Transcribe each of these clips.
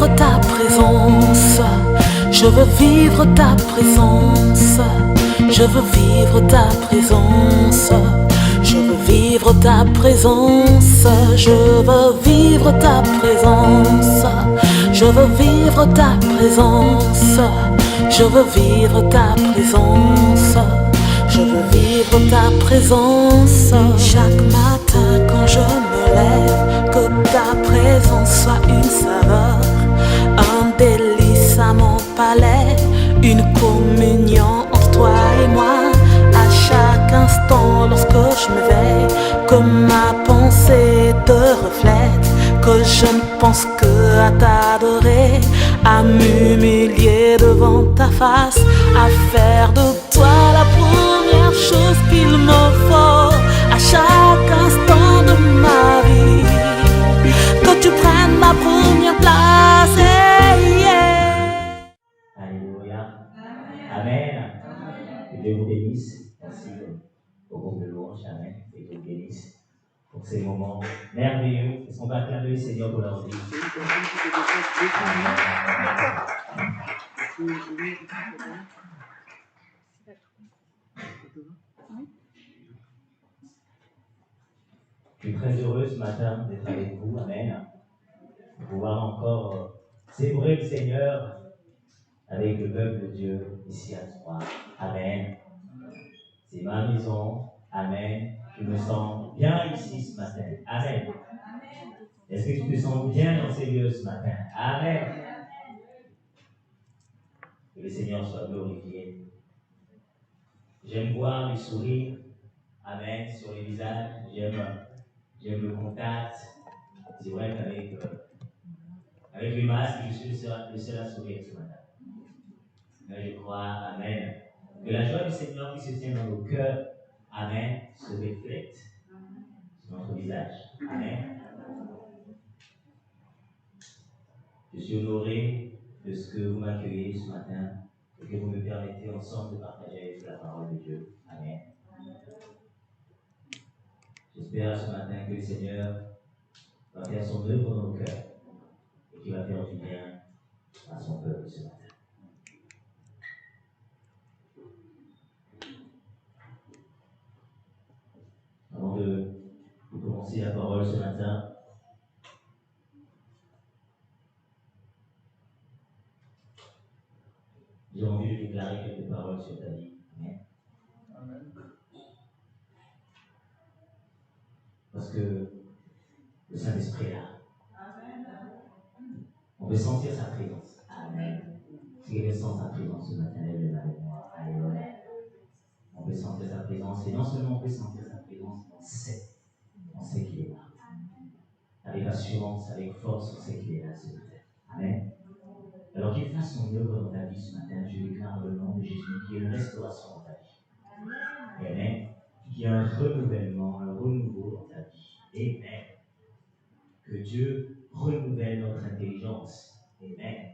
vivre ta présence. Je veux vivre ta présence. Je veux vivre ta présence. Je veux vivre ta présence. Je veux vivre ta présence. Je veux vivre ta présence. Je veux vivre ta présence. Je veux vivre ta présence. Chaque matin quand je me lève, que ta présence soit une saveur, un délice à mon palais, une communion entre toi et moi. À chaque instant lorsque je m'éveille, que ma pensée te reflète, que je ne pense que à t'adorer, à m'humilier devant ta face, à faire de toi la première chose qu'il me faut à chaque instant de ma vie. Que tu prennes ma première place. Alléluia. Amen. Que Dieu vous bénisse. Merci au groupe de louange. Amen. Que Dieu vous bénisse pour ces moments merveilleux. Est-ce qu'on va acclamer le Seigneur pour leur vie? Je suis très heureux ce matin d'être avec vous. Amen. De pouvoir encore célébrer le Seigneur avec le peuple de Dieu ici à Troyes. Amen. C'est ma maison. Amen. Je me sens bien ici ce matin. Amen. Est-ce que tu te sens bien dans ces lieux ce matin? Amen. Que le Seigneur soit glorifié. J'aime voir les sourires. Amen. Sur les visages. J'aime le contact. C'est vrai qu'avec avec le masque, je suis le seul à sourire ce matin. Mais je crois, Amen, que la joie du Seigneur qui se tient dans nos cœurs, Amen, se reflète sur notre visage. Amen. Je suis honoré de ce que vous m'accueillez ce matin et que vous me permettez ensemble de partager la parole de Dieu. Amen. J'espère ce matin que le Seigneur va faire son œuvre dans nos cœurs et qu'il va faire du bien à son peuple ce matin. Avant de commencer la parole ce matin, j'ai envie de déclarer quelques paroles sur ta vie. Amen. Amen. Parce que le Saint-Esprit est là. Amen. On peut sentir sa présence. Amen. Si ressent sa présence ce matin, lève avec moi. Alléluia. On peut sentir sa présence. Et non seulement on peut sentir sa présence, on sait qu'il est là. Avec assurance, avec force, on sait qu'il est là ce matin. Amen. Alors qu'il fasse son œuvre dans ta vie ce matin, je déclare le nom de Jésus, qu'il y ait une restauration dans ta vie. Amen. Qu'il y ait un renouvellement, un renouveau dans ta vie. Amen. Que Dieu renouvelle notre intelligence. Amen.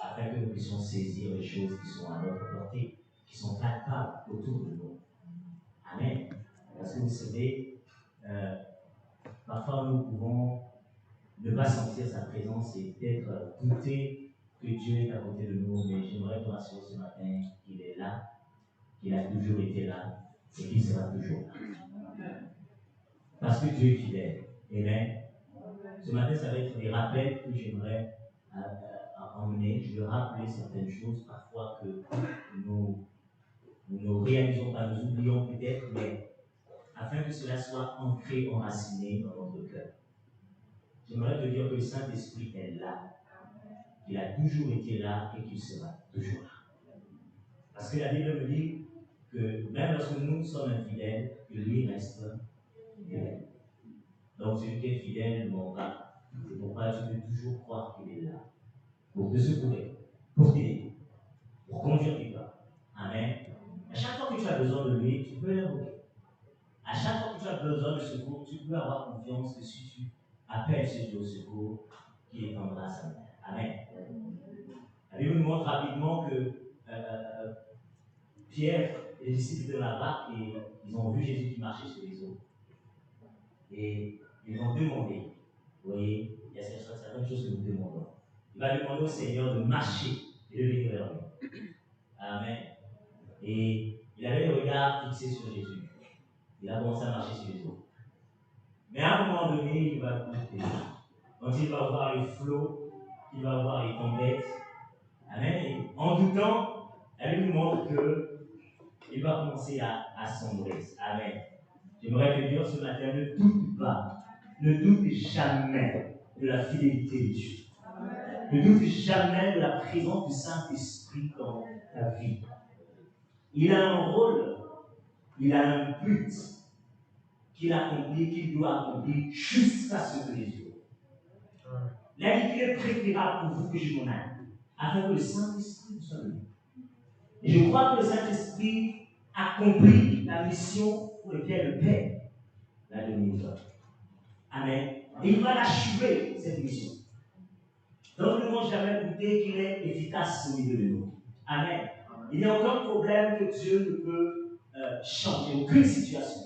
Afin que nous puissions saisir les choses qui sont à notre portée, qui sont palpables autour de nous. Amen. Parce que vous savez, parfois nous pouvons ne pas sentir sa présence et peut-être douter que Dieu est à côté de nous, mais j'aimerais te rassurer ce matin qu'il est là, qu'il a toujours été là et qu'il sera toujours là. Parce que Dieu est fidèle. Amen. Ce matin, ça va être des rappels que j'aimerais emmener. Je vais rappeler certaines choses parfois que nous ne réalisons pas, nous oublions peut-être, mais afin que cela soit ancré, enraciné dans notre cœur. J'aimerais te dire que le Saint-Esprit est là, qu'il a toujours été là et qu'il sera toujours là. Parce que la Bible me dit que même lorsque nous sommes infidèles, que lui reste fidèle. Donc celui qui est fidèle ne ment pas. C'est pourquoi tu peux toujours croire qu'il est là, pour te secourir, pour t'aider, pour conduire tes pas. Amen. À chaque fois que tu as besoin de lui, tu peux l'invoquer. À chaque fois que tu as besoin de secours, tu peux avoir confiance que si tu appelles ce Dieu au secours, qu'il étendra sa main. Amen. La Bible nous montre rapidement que Pierre et les disciples étaient dans la barque et ils ont vu Jésus qui marchait sur les eaux. Et ils ont demandé, vous voyez, il y a certaines choses que nous demandons. va demander au Seigneur de marcher et de venir vers lui. Amen. Et il avait le regard fixé sur Jésus. Il a commencé à marcher sur les eaux. Mais à un moment donné, il va goûter. Donc il va voir les flots, il va voir les tempêtes. Amen. Et en doutant, elle lui montre qu'il va commencer à sombrer. Amen. J'aimerais te dire ce matin, ne doute pas. Ne doute jamais de la fidélité de Dieu. Ne doute jamais de la présence du Saint-Esprit dans ta vie. Il a un rôle, il a un but qu'il accomplit, qu'il doit accomplir jusqu'à ce que Jésus. La vie qu'il est préférable pour vous que je m'en aille, afin que le Saint-Esprit soit venu. Et je crois que le Saint-Esprit accomplit la mission pour laquelle le Père l'a donné aux hommes. Amen. Et il va l'achever, cette mission. Donc, nous n'avons jamais douté qu'il est efficace au milieu de nous. Amen. Il n'y a aucun problème que Dieu ne peut changer, aucune situation.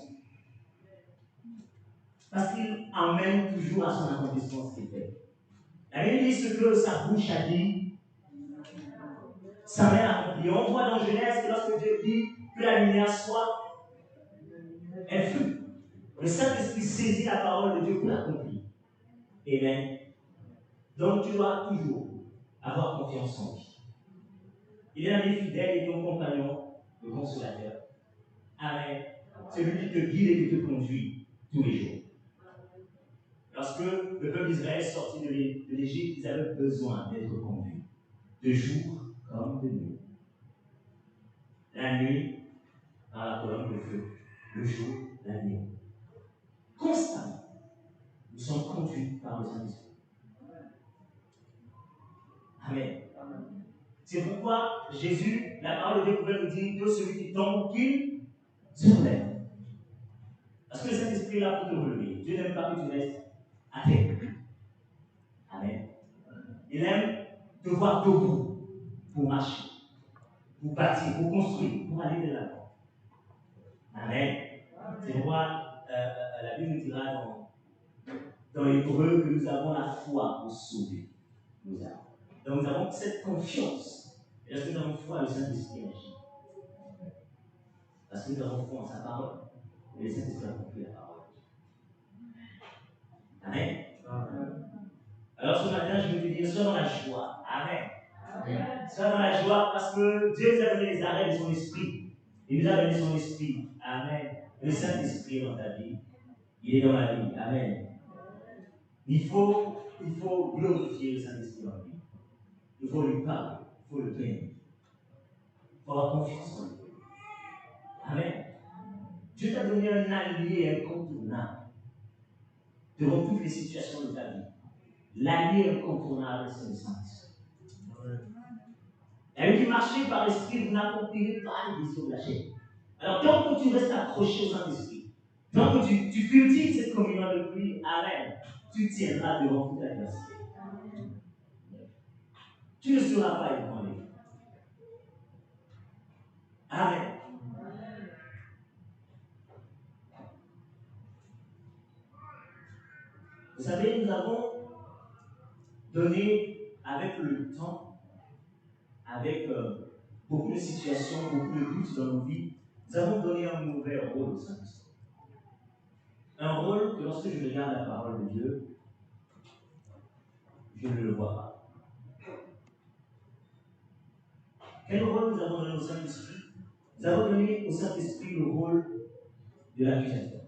Parce qu'il emmène toujours à son accomplissement ce qu'il fait. La Bible dit ce que sa bouche a dit, sa main a accompli. On voit dans Genèse que lorsque Dieu dit que la lumière soit, elle fut. Le Saint-Esprit saisit la parole de Dieu pour l'accomplir. Amen. Donc tu dois toujours avoir confiance en lui. Il est un ami fidèle et ton compagnon, le consolateur. Amen. Celui qui te guide et qui te conduit tous les jours. Lorsque le peuple d'Israël sortit de l'Égypte, ils avaient besoin d'être conduits, de jour comme de nuit. La nuit, par la colonne de feu, le jour, la nuit. Constamment, nous sommes conduits par le Saint-Esprit. Amen. C'est pourquoi Jésus, la parole de Dieu pouvait nous dire que celui qui tombe, qu'il se relève. Parce que le Saint-Esprit est là pour te relever. Dieu n'aime pas que tu restes à terre. Amen. Il aime te voir debout pour marcher, pour bâtir, pour construire, pour aller de l'avant. Amen. C'est pourquoi la Bible nous dira dans l'Hébreu que nous avons la foi pour sauver nos âmes. Donc nous avons cette confiance. Et lorsque nous avons foi, le Saint-Esprit agit. Parce que nous avons foi en sa parole. Et le Saint-Esprit a compris la parole. Amen. Alors ce matin, je veux te dire, sois dans la joie. Amen. Sois dans la joie parce que Dieu nous a donné les arrêts de son esprit. Il nous a donné son esprit. Amen. Le Saint-Esprit est dans ta vie. Il est dans la vie. Amen. Il faut glorifier le Saint-Esprit dans la vie. Il faut lui parler. Il faut le bénir. Il faut avoir confiance en lui. Amen. Dieu t'a donné un allié incontournable devant toutes les situations de ta vie. L'allié incontournable, c'est le Saint-Esprit. La vie qui marchait par l'Esprit, vous n'accomplirez pas les désirs de la chair. Alors, tant que tu restes accroché au Saint-Esprit, tant que tu cultives cette communion de lui, Amen, tu tiendras devant toute l'adversité. Tu ne seras pas ébranlé. Amen. Vous savez, nous avons donné avec le temps, avec beaucoup de situations, beaucoup de buts dans nos vies, nous avons donné un mauvais rôle au Saint-Esprit. Un rôle que lorsque je regarde la parole de Dieu, je ne le vois pas. Quel rôle nous avons donné au Saint-Esprit? Nous avons donné au Saint-Esprit le rôle de l'accusateur.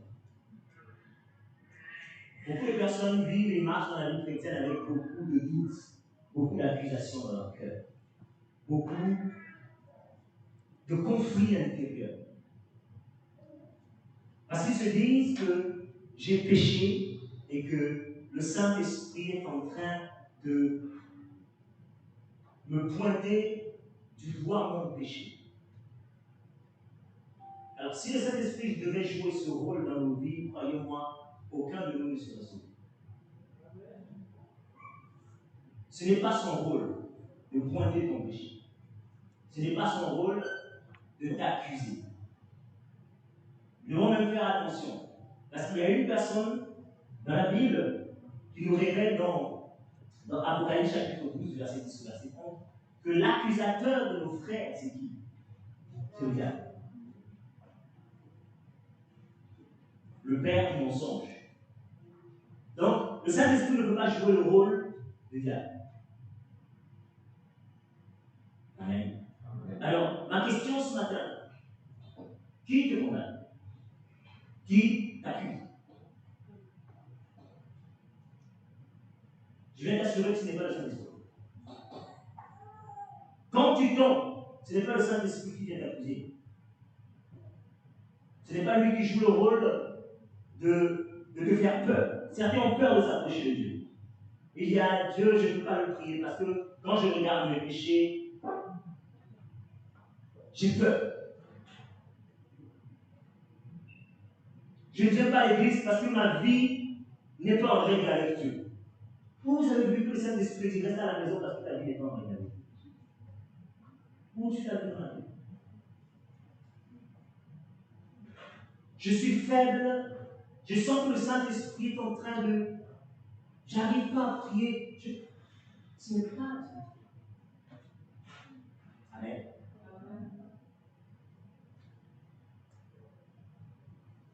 Beaucoup de personnes vivent et marchent dans la vie chrétienne avec beaucoup de doutes, beaucoup d'accusations dans leur cœur, beaucoup de conflits intérieurs. Parce qu'ils se disent que j'ai péché et que le Saint-Esprit est en train de me pointer du doigt mon péché. Alors, si le Saint-Esprit devait jouer ce rôle dans nos vies, croyez-moi, aucun de nous ne serait sauvé. Ce n'est pas son rôle de pointer ton péché. Ce n'est pas son rôle de t'accuser. Nous devons même faire attention. Parce qu'il y a une personne dans la Bible qui nous révèle dans dans Apocalypse chapitre 12, verset 10 au verset 11, que l'accusateur de nos frères, c'est qui? C'est le diable. Le père du mensonge. Donc, le Saint-Esprit ne peut pas jouer le rôle du diable. Amen. Alors, ma question ce matin, qui te condamne? Qui t'accuse? Je viens t'assurer que ce n'est pas le Saint-Esprit. Quand tu tombes, ce n'est pas le Saint-Esprit qui vient t'accuser. Ce n'est pas lui qui joue le rôle de te faire peur. Certains ont peur de s'approcher de Dieu. Il y a Dieu, je ne peux pas le prier parce que quand je regarde mes péchés, j'ai peur. Je ne viens pas à l'église parce que ma vie n'est pas en règle avec Dieu. Vous avez vu que le Saint-Esprit dit reste à la maison parce que ta vie n'est pas en règle avec Dieu. Où tu t'as vu dans la vie? Je suis faible. Je sens que le Saint-Esprit est en train de... J'arrive pas à prier. Ce n'est pas... Amen.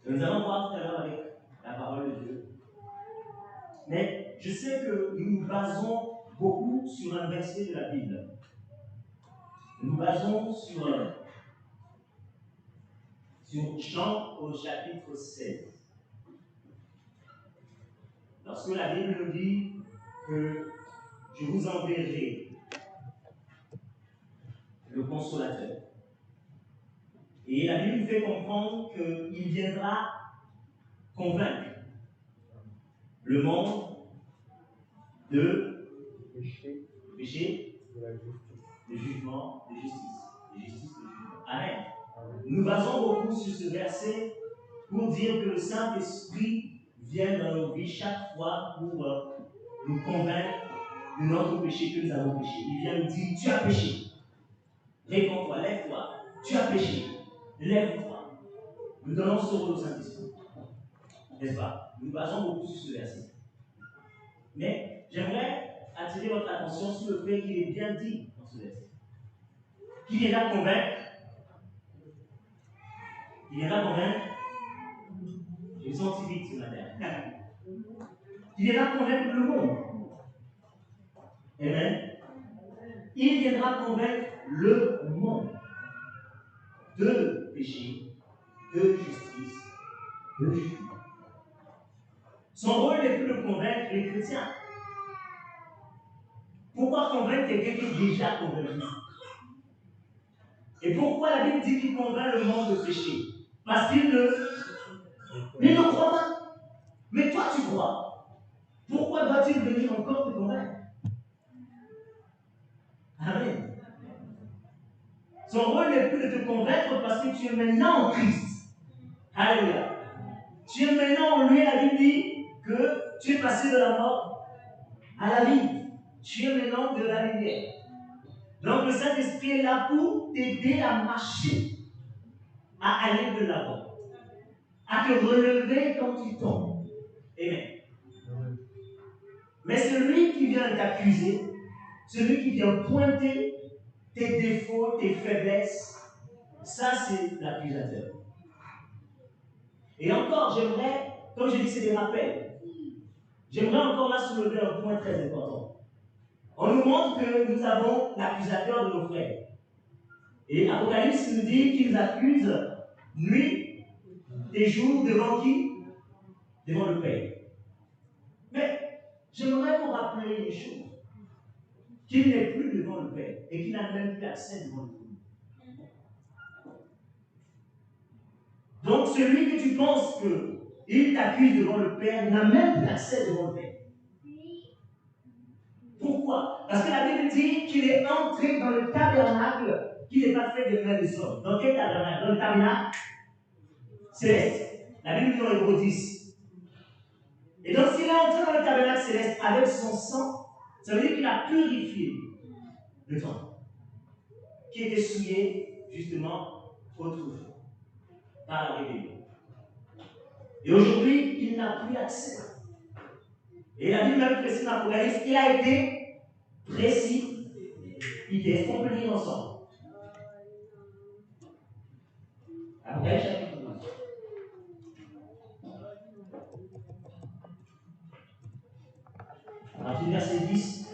Nous allons voir tout à l'heure avec la parole de Dieu. Mais je sais que nous nous basons beaucoup sur un verset de la Bible. Nous nous basons sur Jean au chapitre 16. Lorsque la Bible nous dit que je vous enverrai le consolateur. Et la Bible nous fait comprendre qu'il viendra convaincre le monde de péché, de jugement, de justice. De justice, de jugement. Amen. Nous basons beaucoup sur ce verset pour dire que le Saint-Esprit vient dans nos vies chaque fois pour nous convaincre de notre péché que nous avons péché. Il vient nous dire, tu as péché. Réponds-toi, lève-toi. Tu as péché. Lève-toi. Nous donnons ce rôle au Saint-Esprit. N'est-ce pas? Nous basons beaucoup sur ce verset. Mais j'aimerais attirer votre attention sur le fait qu'il est bien dit dans ce verset. Qui viendra convaincre? Qui viendra convaincre? Je me sens vite ce matin. Qui viendra convaincre le monde. Amen. Il viendra convaincre le monde de péché, de justice, de jugement. Son rôle n'est plus de convaincre les chrétiens. Pourquoi convaincre quelqu'un qui est déjà convaincu? Et pourquoi la Bible dit qu'il convainc le monde de péché? Parce qu'il ne croit pas. Mais toi, tu crois. Pourquoi doit-il venir encore te convaincre? Amen. Son rôle n'est plus de te convaincre parce que tu es maintenant en Christ. Alléluia. Tu es maintenant en lui. La Bible dit que tu es passé de la mort à la vie. Tu es maintenant de la lumière. Donc le Saint-Esprit est là pour t'aider à marcher, à aller de l'avant, à te relever quand tu tombes. Amen. Mais celui qui vient t'accuser, celui qui vient pointer tes défauts, tes faiblesses, ça c'est l'accusateur. Et encore, j'aimerais, comme je dis, c'est des rappels. J'aimerais encore là soulever un point très important. On nous montre que nous avons l'accusateur de nos frères. Et Apocalypse nous dit qu'il nous accuse nuit et jour devant qui? Devant le Père. Mais j'aimerais vous rappeler une chose. Qu'il n'est plus devant le Père et qu'il n'a même plus accès devant le Père. Donc celui que tu penses qu'il t'accuse devant le Père n'a même plus accès devant le Père. Pourquoi? Parce que la Bible dit qu'il est entré dans le tabernacle qui n'est pas fait de mains des hommes. Dans quel tabernacle? Dans le tabernacle céleste. La Bible dit dans Hébreux 10. Et donc s'il est entré dans le tabernacle céleste avec son sang, ça veut dire qu'il a purifié le temple qui était souillé justement autrefois par la rébellion. Et aujourd'hui, il n'a plus accès. Et la Bible même précise dans l'Apocalypse, il a été précipité. Est-ce qu'on peut lire ensemble? Apocalypse chapitre 12. À partir du verset 10.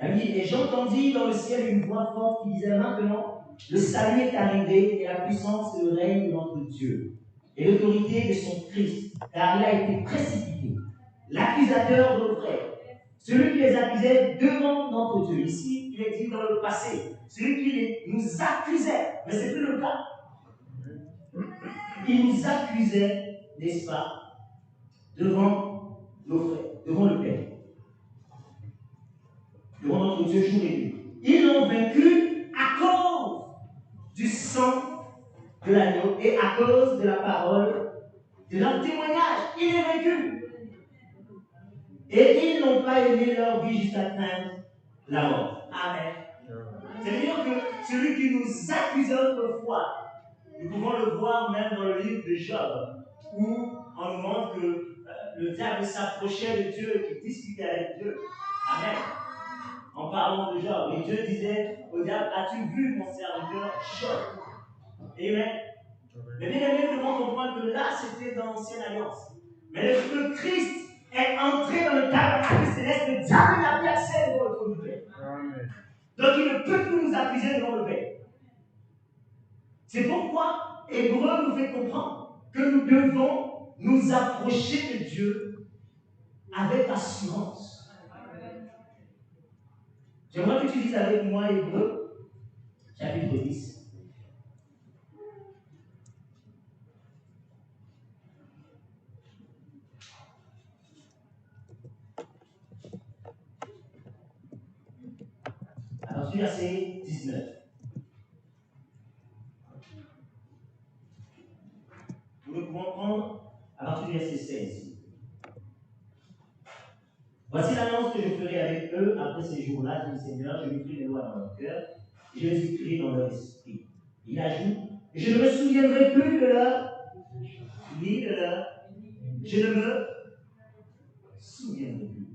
Elle dit, et j'entendis dans le ciel une voix forte qui disait, maintenant, le salut est arrivé et la puissance et le règne de notre Dieu et l'autorité de son Christ, car il a été précipité, l'accusateur de nos frères, celui qui les accusait devant notre Dieu. Ici, il est dit dans le passé, celui qui nous accusait, mais ce n'est plus le cas. Il nous accusait, n'est-ce pas, devant nos frères, devant le Père, devant notre Dieu jour et nuit. Ils l'ont vaincu à cause du sang de l'agneau et à cause de la parole de leur témoignage. Il est vaincu. Et ils n'ont pas aimé leur vie jusqu'à atteindre la mort. Amen. C'est-à-dire que celui qui nous accusait autrefois, nous pouvons le voir même dans le livre de Job, où on nous montre que le diable s'approchait de Dieu et qu'il discutait avec Dieu. Amen. En parlant de Job, et Dieu disait au diable, as-tu vu mon serviteur Job? Amen. Mais bien aimé, nous devons comprendre que là, c'était dans l'ancienne alliance. Mais le Christ est entré dans le tabernacle céleste, le diable n'a plus accès devant le trône du Père. Donc il ne peut plus nous accuser devant le Père. C'est pourquoi Hébreu nous fait comprendre que nous devons nous approcher de Dieu avec assurance. J'aimerais que tu lises avec moi Hébreu, chapitre 10. À partir du verset 19. Nous pouvons prendre à partir du verset 16. Voici l'annonce que je ferai avec eux après ces jours-là, dit le Seigneur, je mettrai mes lois dans leur cœur, et je les écrirai dans leur esprit. Il ajoute, je ne me souviendrai plus de leur, ni de leur, je ne me souviendrai plus.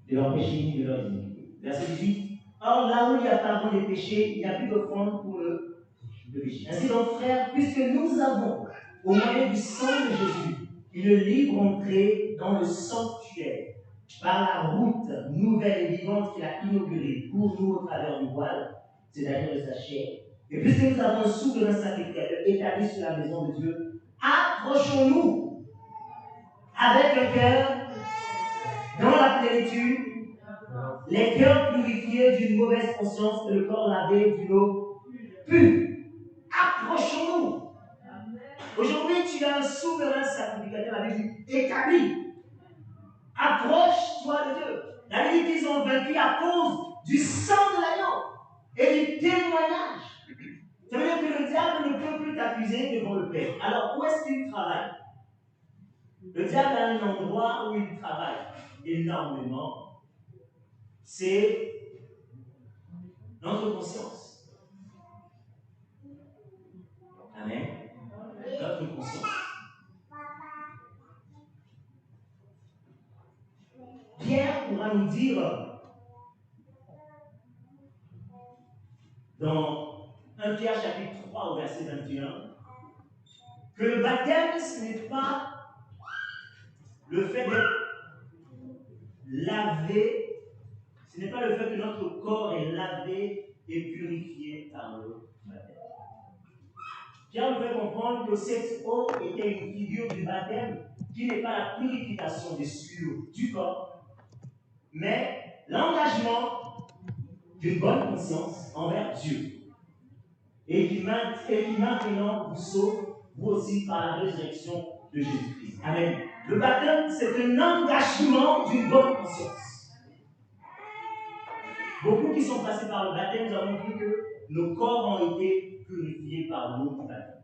De leur péché ni de leur iniquité. Verset 18. Or, là où il y a pardon des péchés, il n'y a plus d'offrande pour le péché. Ainsi donc, frères, puisque nous avons, au moyen du sang de Jésus, une libre entrée dans le sanctuaire, par la route nouvelle et vivante qu'il a inaugurée pour nous au travers du voile, c'est-à-dire de sa chair. Et puisque nous avons un souverain sacrificateur établi sur la maison de Dieu, approchons-nous avec le cœur dans la plénitude, les cœurs purifiés d'une mauvaise conscience et le corps lavé d'une eau pure. Approchons-nous. Aujourd'hui, tu as un souverain sacrificateur, la Bible dit, établi. Approche-toi de Dieu. La Bible dit qu'ils ont vaincu à cause du sang de l'agneau et du témoignage. Ça veut dire que le diable ne peut plus t'accuser devant le Père. Alors, où est-ce qu'il travaille? Le diable a un endroit où il travaille énormément. C'est notre conscience. Amen. Notre conscience. Pierre pourra nous dire dans 1 Pierre chapitre 3 au verset 21 que le baptême, ce n'est pas le fait d'être lavé, ce n'est pas le fait que notre corps est lavé et purifié par le baptême. Pierre nous fait comprendre que cette eau était une figure du baptême qui n'est pas la purification des souillures du corps, mais l'engagement d'une bonne conscience envers Dieu et qui maintenant vous sauve, vous aussi, par la résurrection de Jésus-Christ. Amen. Le baptême, c'est un engagement d'une bonne conscience. Beaucoup qui sont passés par le baptême, nous avons vu que nos corps ont été purifiés par l'eau du baptême.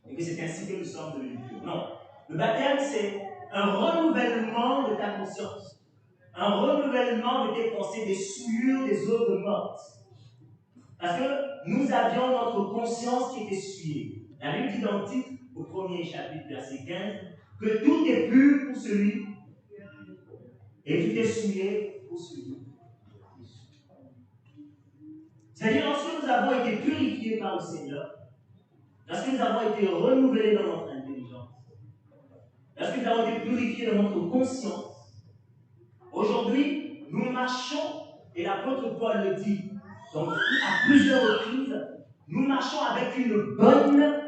Et que c'est ainsi que nous sommes devenus purs. Non. Le baptême, c'est un renouvellement de ta conscience. Un renouvellement de tes pensées, des souillures, des œuvres mortes. Parce que nous avions notre conscience qui était souillée. La Bible dit dans le titre, au premier chapitre, verset 15, que tout est pur pour celui et tout est souillé pour celui. C'est-à-dire, lorsque nous avons été purifiés par le Seigneur, lorsque nous avons été renouvelés dans notre intelligence, lorsque nous avons été purifiés dans notre conscience, aujourd'hui, nous marchons, et l'apôtre Paul le dit, donc à plusieurs reprises, nous marchons avec une bonne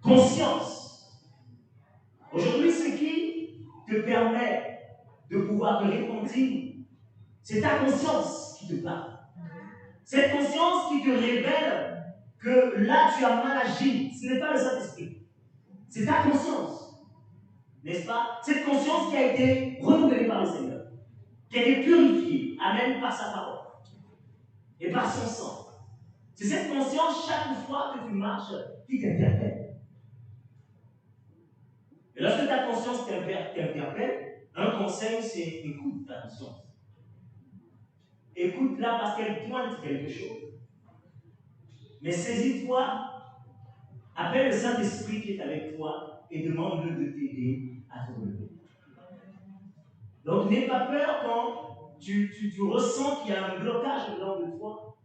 conscience. Aujourd'hui, ce qui te permet de pouvoir te repentir, c'est ta conscience qui te parle. Cette conscience qui te révèle que là tu as mal agi. Ce n'est pas le Saint-Esprit. C'est ta conscience. N'est-ce pas? Cette conscience qui a été renouvelée par le Seigneur, qui a été purifiée, amen, par sa parole et par son sang. C'est cette conscience, chaque fois que tu marches, qui t'interpelle. Et lorsque ta conscience t'interpelle, un conseil, c'est écoute ta conscience. Écoute-la parce qu'elle pointe quelque chose. Mais saisis-toi, appelle le Saint-Esprit qui est avec toi et demande-le de t'aider à te relever. Donc n'aie pas peur quand tu ressens qu'il y a un blocage dedans de toi.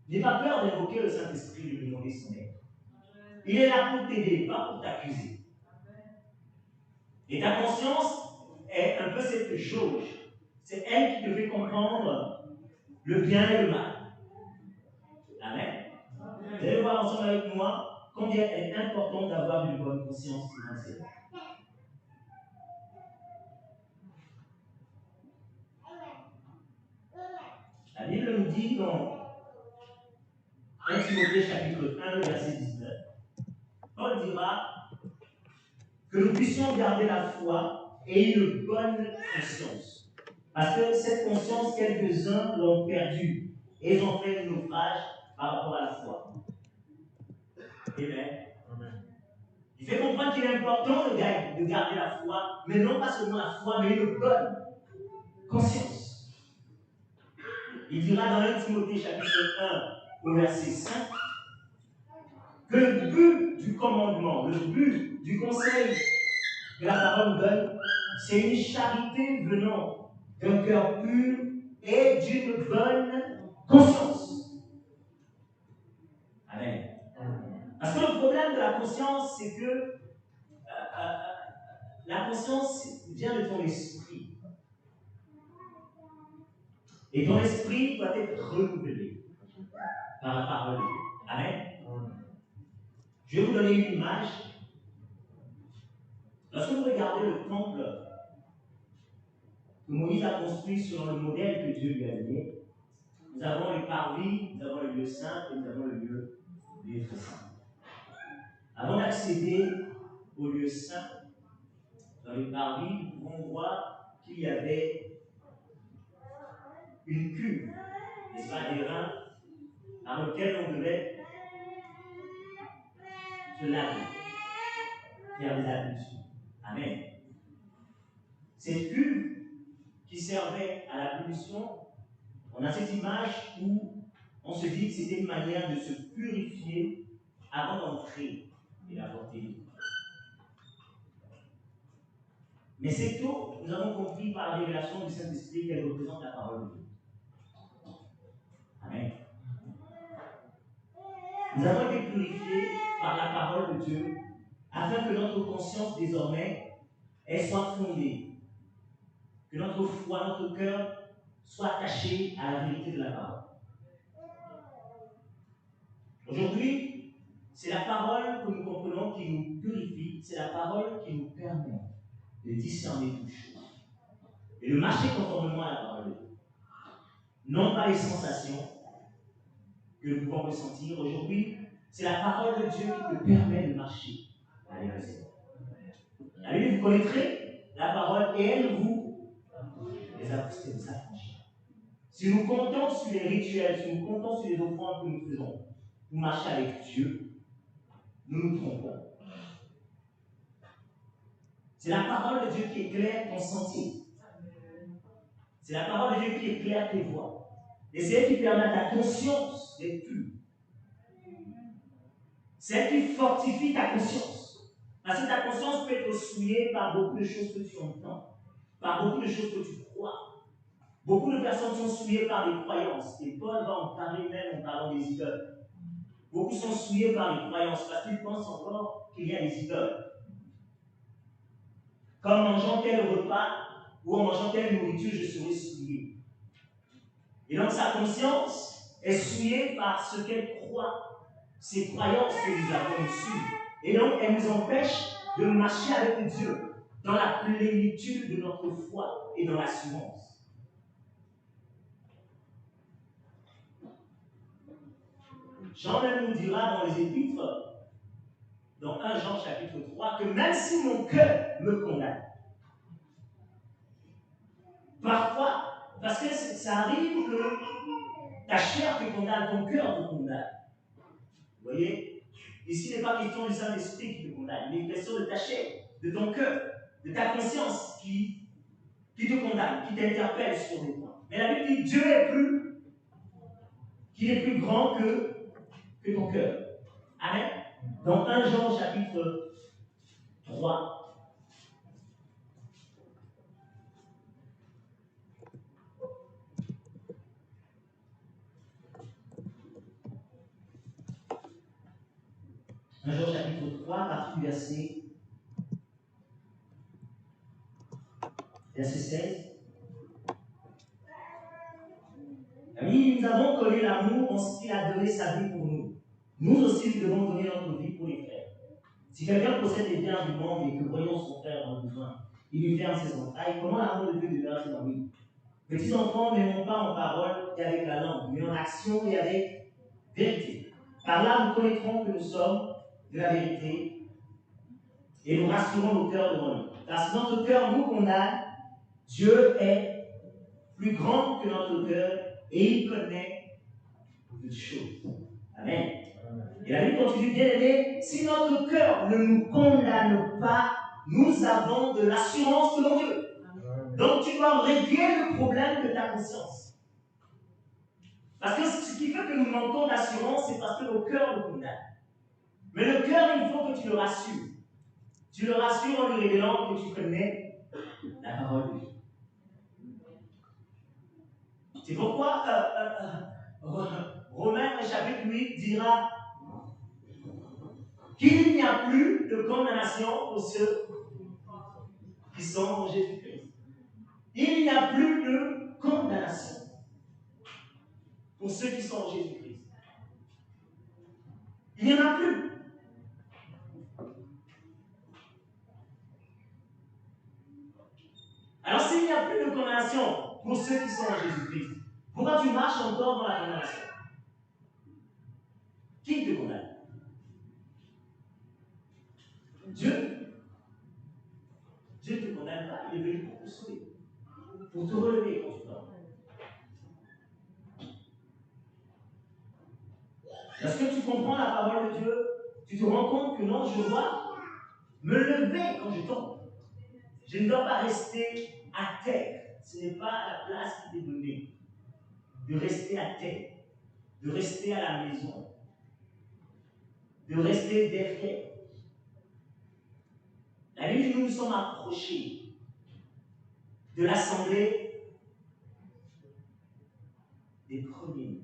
N'aie pas peur d'invoquer le Saint-Esprit et de lui demander son aide. Il est là pour t'aider, pas pour t'accuser. Et ta conscience est un peu cette jauge. C'est elle qui te fait comprendre le bien et le mal. Amen. Vous allez voir ensemble avec moi combien il est important d'avoir une bonne conscience financière. La Bible nous dit dans 1 Timothée chapitre 1, verset 19, Paul dira que nous puissions garder la foi et une bonne conscience. Parce que cette conscience, quelques-uns l'ont perdue et ils ont fait un naufrage par rapport à la foi. Amen. Il fait comprendre qu'il est important de garder la foi, mais non pas seulement la foi, mais une bonne conscience. Il dira dans 1 Timothée chapitre 1 au verset 5 que le but du commandement, le but du conseil que la parole donne, c'est une charité venant d'un cœur pur et d'une bonne conscience. Amen. Parce que le problème de la conscience, c'est que la conscience vient de ton esprit. Et ton esprit doit être renouvelé par la parole de Dieu. Amen. Je vais vous donner une image. Lorsque vous regardez le temple que Moïse a construit selon le modèle que Dieu lui a donné, nous avons les parvis, nous avons le lieu saint et nous avons le lieu très saint. Avant d'accéder au lieu saint, dans les parvis, nous pouvons voir qu'il y avait une cuve, n'est-ce pas, des reins, par lequel on devait se laver, faire des ablutions. Amen. Cette cuve qui servait à l'ablution, on a cette image où on se dit que c'était une manière de se purifier avant d'entrer et d'apporter l'eau. Mais cette eau, nous avons compris par la révélation du Saint-Esprit qu'elle représente la parole de Dieu. Amen. Nous avons été purifiés par la parole de Dieu afin que notre conscience désormais elle soit fondée, que notre foi, notre cœur soit attaché à la vérité de la parole. Aujourd'hui, c'est la parole que nous comprenons qui nous purifie, c'est la parole qui nous permet de discerner toutes choses et de marcher conformément à la parole de Dieu. Non pas les sensations que nous pouvons ressentir. Aujourd'hui, c'est la parole de Dieu qui te permet de marcher à l'évangile. La Bible, vous connaîtrez la parole et elle vous affranchit. Si nous comptons sur les rituels, si nous comptons sur les offrandes que nous faisons, pour marcher avec Dieu, nous nous trompons. C'est la parole de Dieu qui éclaire ton sentier. C'est la parole de Dieu qui éclaire tes voies. Et c'est elle qui permet à ta conscience d'être pure. C'est elle qui fortifie ta conscience. Parce que ta conscience peut être souillée par beaucoup de choses que tu entends, par beaucoup de choses que tu crois. Beaucoup de personnes sont souillées par des croyances. Et Paul va en parler même en parlant des idoles. Beaucoup sont souillés par les croyances parce qu'ils pensent encore qu'il y a des idoles. Comme en mangeant tel repas ou en mangeant telle nourriture, je serai souillé. Et donc sa conscience est souillée par ce qu'elle croit, ces croyances que nous avons reçues. Et donc elle nous empêche de marcher avec Dieu dans la plénitude de notre foi et dans l'assurance. Jean même nous dira dans les épîtres, dans 1 Jean chapitre 3, que même si mon cœur me condamne, parfois, parce que ça arrive que ta chair te condamne, ton cœur te condamne. Vous voyez? Ici, il n'est pas question du Saint-Esprit qui te condamne, il est question de ta chair, de ton cœur, de ta conscience qui te condamne, qui t'interpelle sur des points. Mais la Bible dit Dieu est qu'il est plus grand que ton cœur. Amen. Dans 1 Jean chapitre 3, Un Jean chapitre 3, partie du verset 16. Oui, nous avons connu l'amour en ce qu'il a donné sa vie pour nous. Nous aussi, nous devons donner notre vie pour les frères. Si quelqu'un possède des biens du monde et que voyons son frère en besoin, il lui ferme ses entrailles, comment l'amour de Dieu demeure-t-il en lui? Petits enfants, n'aimons pas en parole et avec la langue, mais en action et avec vérité. Par là, nous connaîtrons que nous sommes de la vérité et nous rassurons nos cœurs devant lui. Car si notre cœur nous condamne, Dieu est plus grand que notre cœur et il connaît toutes choses. Amen. Et la Bible continue, bien aimé, si notre cœur ne nous condamne pas, nous avons de l'assurance selon Dieu. Donc tu dois régler le problème de ta conscience. Parce que ce qui fait que nous manquons d'assurance, c'est parce que nos cœurs nous condamnent. Mais le cœur, il faut que tu le rassures. Tu le rassures en lui révélant que tu connais la parole de Dieu. C'est pourquoi Romains chapitre 8 dira qu'il n'y a plus de condamnation pour ceux qui sont en Jésus-Christ. Il n'y a plus de condamnation pour ceux qui sont en Jésus-Christ. Il n'y en a plus. Alors s'il n'y a plus de condamnation pour ceux qui sont en Jésus-Christ, pourquoi tu marches encore dans la condamnation? Qui te condamne? Dieu. Dieu ne te condamne pas, il est venu pour te sauver, pour te relever quand tu dors. Lorsque tu comprends la parole de Dieu, tu te rends compte que non, je dois me lever quand je tombe. Je ne dois pas rester à terre. Ce n'est pas la place qui t'est donnée de rester à terre, de rester à la maison, de rester derrière. La Bible dit nous nous sommes approchés de l'assemblée des premiers,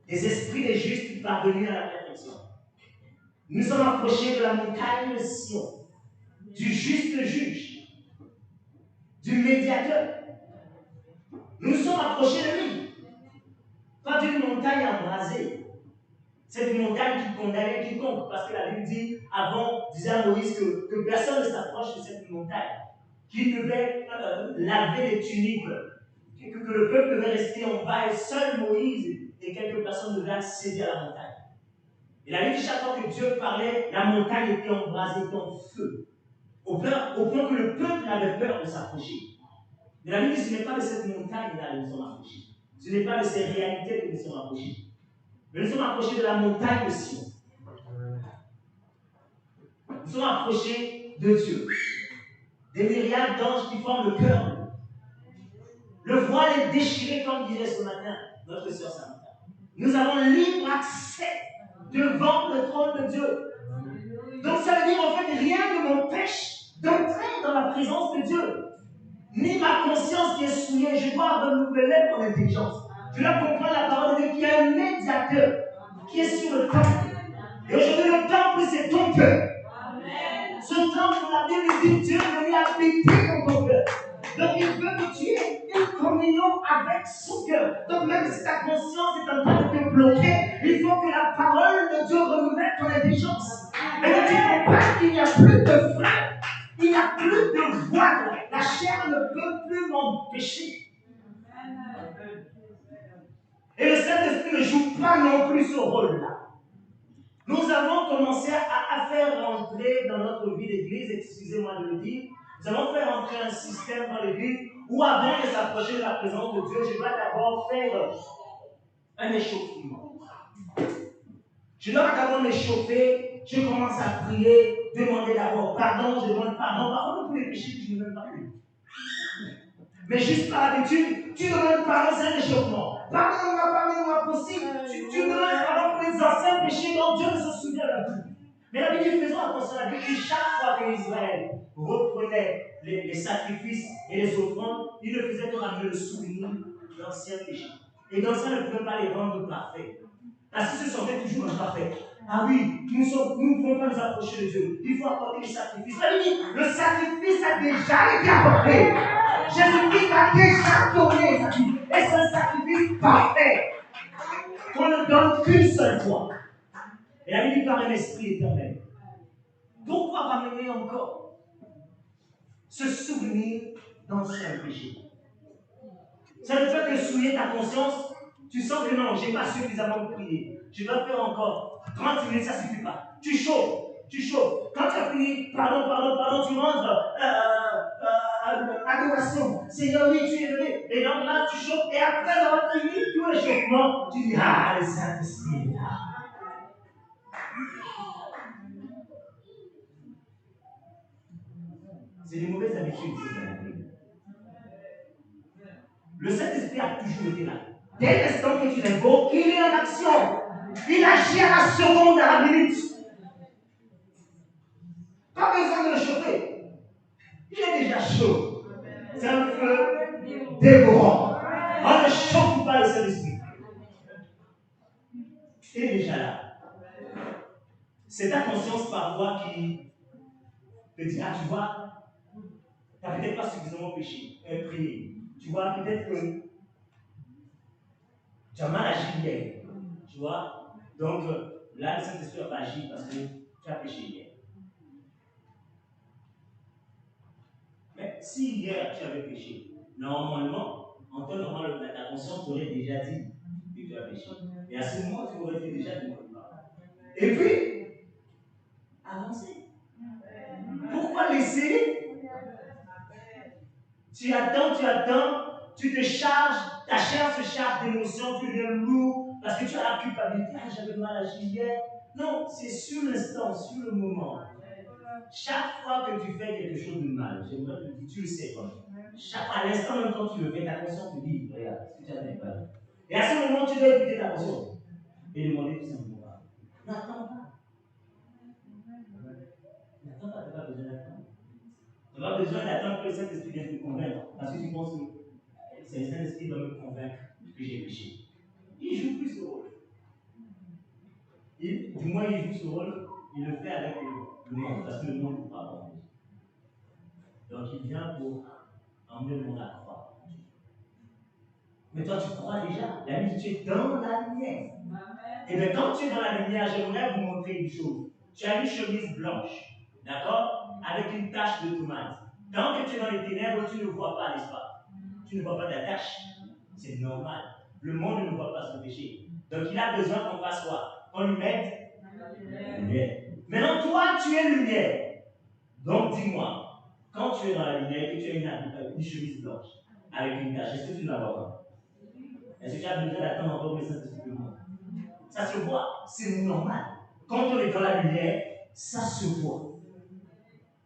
des esprits des justes parvenus à la perfection. Nous sommes approchés de la montagne de Sion, du juste juge, du médiateur. Nous nous sommes approchés de lui, pas d'une montagne embrasée. C'est une montagne qui condamnait quiconque, parce que la Bible dit, avant, disait à Moïse que personne ne s'approche de cette montagne, qu'il devait laver les tuniques, que le peuple devait rester en bas, et seul Moïse et quelques personnes devaient accéder à la montagne. Et la Bible dit, chaque fois que Dieu parlait, la montagne était embrasée, était en feu, au point que le peuple avait peur de s'approcher. Mais la Bible dit, ce n'est pas de cette montagne-là que nous sommes approchés. Ce n'est pas de ces réalités que nous sommes approchés. Mais nous sommes approchés de la montagne de Sion. Nous sommes approchés de Dieu. Des myriades d'anges qui forment le cœur. Le voile est déchiré, comme disait ce matin notre sœur Samantha. Nous avons libre accès devant le trône de Dieu. Donc ça veut dire en fait rien ne m'empêche d'entrer dans la présence de Dieu. Ni ma conscience qui est souillée, je dois renouveler mon intelligence. Je dois comprendre la parole de Dieu qui est un médiateur, qui est sur le temple. Et aujourd'hui le temple c'est ton cœur. Ce temple, la Bible dit Dieu est venu habiter dans ton cœur. Donc il veut que tu aies une communion avec son cœur. Donc même si ta conscience est en train de te bloquer, il faut que la parole de Dieu renouvelle ton intelligence. Et que tu comprennes qu'il n'y a plus de frein, il n'y a plus de voile. La chair ne peut plus m'empêcher. Et le Saint-Esprit ne joue pas non plus ce rôle-là. Nous avons commencé à faire rentrer dans notre vie d'église, excusez-moi de le dire, nous allons faire rentrer un système dans l'église où avant de s'approcher de la présence de Dieu, je dois d'abord faire un échauffement. Je dois d'abord m'échauffer, je commence à prier, demander d'abord pardon, je demande pardon pour les péchés que je ne veux pas plus. Mais juste par habitude, tu demandes pardon, c'est un échauffement. Pardonne-moi possible. Tu demandes pardon pour les anciens péchés dont Dieu ne se souvient plus. Mais la Bible dit, faisons attention à la Bible, chaque fois que Israël reprenait les sacrifices et les offrandes, il ne faisait que ramener le souvenir d'anciens péchés. Et dans ça, ne pouvait pas les rendre parfaits. Parce qu'ils se sentaient toujours imparfaits. Ah oui, nous ne pouvons pas nous approcher de Dieu. Il faut apporter les sacrifices. La Bible dit, le sacrifice a déjà été apporté. Jésus-Christ a déjà donné les sacrifices. Et c'est un sacrifice parfait. Qu'on ne donne qu'une seule fois. Et la Bible dit par un esprit éternel. Pourquoi ramener encore ce souvenir d'anciens péchés? Ça ne fait que souiller ta conscience. Tu sens que non, je n'ai pas suffisamment prié. Je dois faire encore 30 minutes, ça ne suffit pas. Tu chauffes. Quand tu as fini, pardon, tu rentres, adoration. Seigneur, oui, tu es élevé. Et donc là, tu chauffes. Et après avoir fini tout l'échauffement, tu dis, ah, le Saint-Esprit est là. C'est des mauvaises habitudes, le Saint-Esprit a toujours été là. Dès l'instant que tu l'invoques, il est en action. Il agit à la seconde, à la minute. Pas besoin de le chauffer. Il est déjà chaud. C'est un feu dévorant. On ne chauffe pas le Saint-Esprit. Il est déjà là. C'est ta conscience parfois qui te dit, ah tu vois, tu n'as peut-être pas suffisamment prié. Tu vois, peut-être que tu as mal agi hier. Tu vois, donc là, le Saint-Esprit n'a pas agi parce que tu as péché hier. Mais si hier tu avais péché, normalement, en temps normal, ta conscience t'aurait déjà dit que tu as péché. Et à ce moment, tu aurais fait déjà du mal. Et puis, avancer. Pourquoi laisser? Tu attends, tu te charges, ta chair se charge d'émotions, tu deviens lourd parce que tu as la culpabilité. Ah, j'avais mal agi hier. Non, c'est sur l'instant, sur le moment. Chaque fois que tu fais quelque chose de mal, j'aimerais te dire, tu le sais quand même. À l'instant même quand tu le fais, ta conscience te dit, regarde, ce que tu as fait pas bien. Et à ce moment, tu dois écouter ta conscience et demander tout simplement. N'attends pas. N'attends pas, tu n'as pas besoin d'attendre. Tu n'as pas besoin d'attendre que le Saint-Esprit vienne te convaincre parce que tu penses que c'est le Saint-Esprit qui doit me convaincre que j'ai péché. Il joue plus ce rôle. Du moins, il joue ce rôle, il le fait avec le monde parce que le monde ne peut pas avoir. Donc il vient pour emmener le monde à croire. Mais toi tu crois déjà. La Bible dit tu es dans la lumière. Et bien quand tu es dans la lumière, j'aimerais vous montrer une chose. Tu as une chemise blanche, d'accord, avec une tache de tomate. Tant que tu es dans les ténèbres, tu ne vois pas, n'est-ce pas? Tu ne vois pas ta tache. C'est normal. Le monde ne voit pas son péché. Donc il a besoin qu'on fasse quoi? Qu'on lui mette la lumière. Maintenant toi tu es lumière. Donc dis-moi. Quand tu es dans la lumière et que tu as une chemise blanche avec une tache, est-ce que tu ne la vois pas? Est-ce que tu as besoin d'attendre encore que le Saint-Esprit te montre? Ça se voit, c'est normal. Quand on est dans la lumière, ça se voit.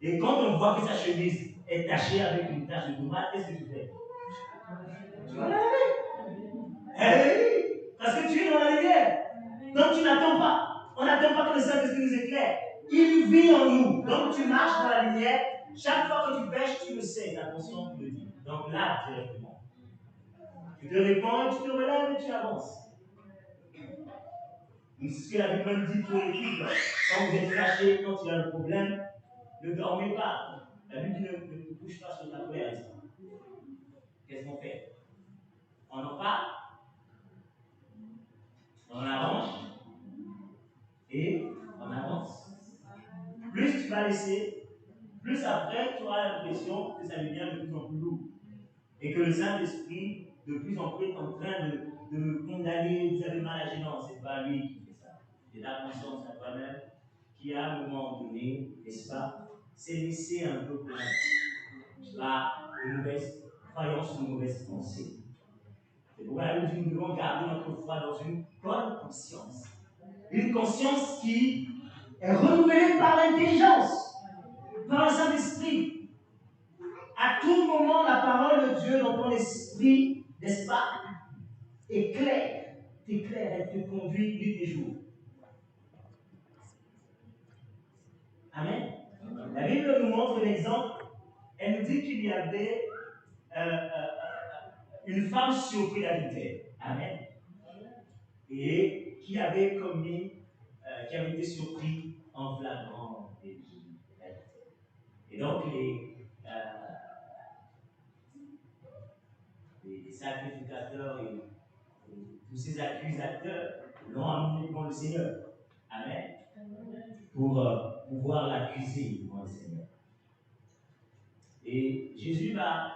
Et quand on voit que sa chemise est tachée avec une tache de tomate, qu'est-ce que tu fais? Tu vas la laver. Oui, parce que tu es dans la lumière. Donc tu n'attends pas. On n'attend pas que le Saint-Esprit nous éclaire. Il vit en nous. Donc tu marches dans la lumière. Chaque fois que tu pêches, tu le sais. Ta conscience te le dit. Donc là, directement. Tu te répands et tu te relèves et tu avances. C'est ce que la Bible dit pour les couples. Quand vous êtes fâché, quand il y a un problème, ne dormez pas. La Bible dit ne bouge pas sur ta colère. Qu'est-ce qu'on fait? On en parle, on arrange et on avance. Plus tu vas laisser, plus après tu auras l'impression que ça devient de plus en plus lourd. Et que le Saint-Esprit, de plus en plus, est en train de me condamner. Vous avez mal agi. Non, ce n'est pas lui qui fait ça. C'est la conscience à toi-même qui, à un moment donné, n'est-ce pas, s'est laissé un peu prendre par de mauvaises croyances, de mauvaises pensées. C'est pourquoi nous devons garder notre foi dans une bonne conscience. Une conscience qui est renouvelée par l'intelligence, par le Saint-Esprit. À tout moment, la parole de Dieu dans ton esprit, n'est-ce pas, est claire, t'éclaire, elle te conduit nuit et jour. Amen. La Bible nous montre un exemple. Elle nous dit qu'il y avait une femme surprise d'adultère. Amen. Et qui avait commis, qui avait été surpris en flagrant délit. Et donc les sacrificateurs et tous ces accusateurs l'ont amené devant le Seigneur. Amen. Pour pouvoir l'accuser devant le Seigneur. Et Jésus va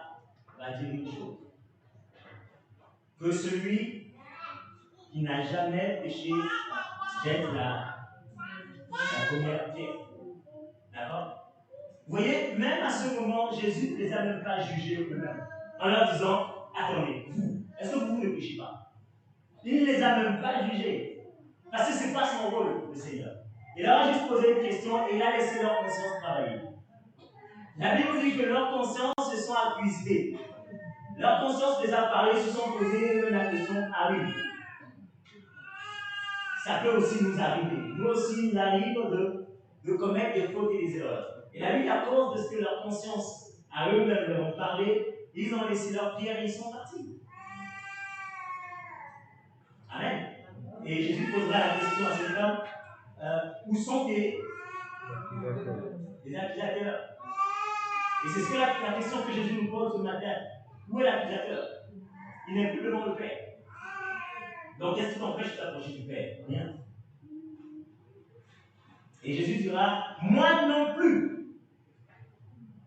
dire une chose. Que celui qui n'a jamais péché jette la première pierre. D'accord? Vous voyez, même à ce moment, Jésus ne les a même pas jugés eux-mêmes. En leur disant, attendez, vous, est-ce que vous ne péchez pas? Il ne les a même pas jugés. Parce que ce n'est pas son rôle, le Seigneur. Il leur a juste posé une question et il a laissé leur conscience travailler. La Bible dit que leurs consciences se sont accusées. Leur conscience les a parlé, se sont posées la question, ah oui. Ça peut aussi nous arriver. Nous aussi, il arrive de commettre des fautes et des erreurs. Et la Bible, à cause de ce que leur conscience à eux-mêmes leur ont parlé, ils ont laissé leur pierre et ils sont partis. Amen. Et Jésus posera la question à cette femme, où sont les accusateurs? Et c'est ce que la question que Jésus nous pose ce matin. Où est l'accusateur? Il n'est plus devant le Père. Donc qu'est-ce qui t'empêche de t'approcher du Père? Rien. Et Jésus dira, moi non plus,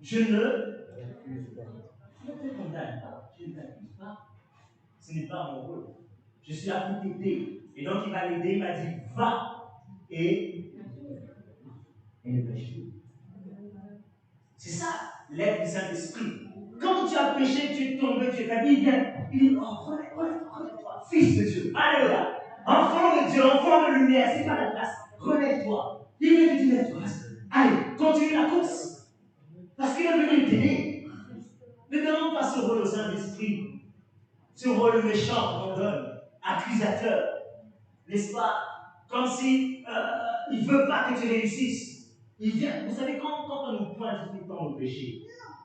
je ne te condamne pas, je ne t'accuse pas. Ce n'est pas mon rôle. Je suis là pour t'aider. Et donc il va l'aider, il m'a dit, va et ne pêche plus. C'est ça, l'aide du Saint-Esprit. Quand tu as péché, tu es tombé, tu es cassé, il vient, il dit, oh, relève-toi, fils de Dieu, alléluia, enfant de Dieu, enfant de lumière, c'est pas la place, relève-toi. Il vient te dire, lève-toi, allez, continue la course. Parce qu'il est venu t'aider. Ne demande pas ce rôle au Saint-Esprit, ce rôle méchant qu'on donne, accusateur, n'est-ce pas? Comme si il ne veut pas que tu réussisses. Il vient, vous savez, quand on nous pointe tout le temps nos péchés,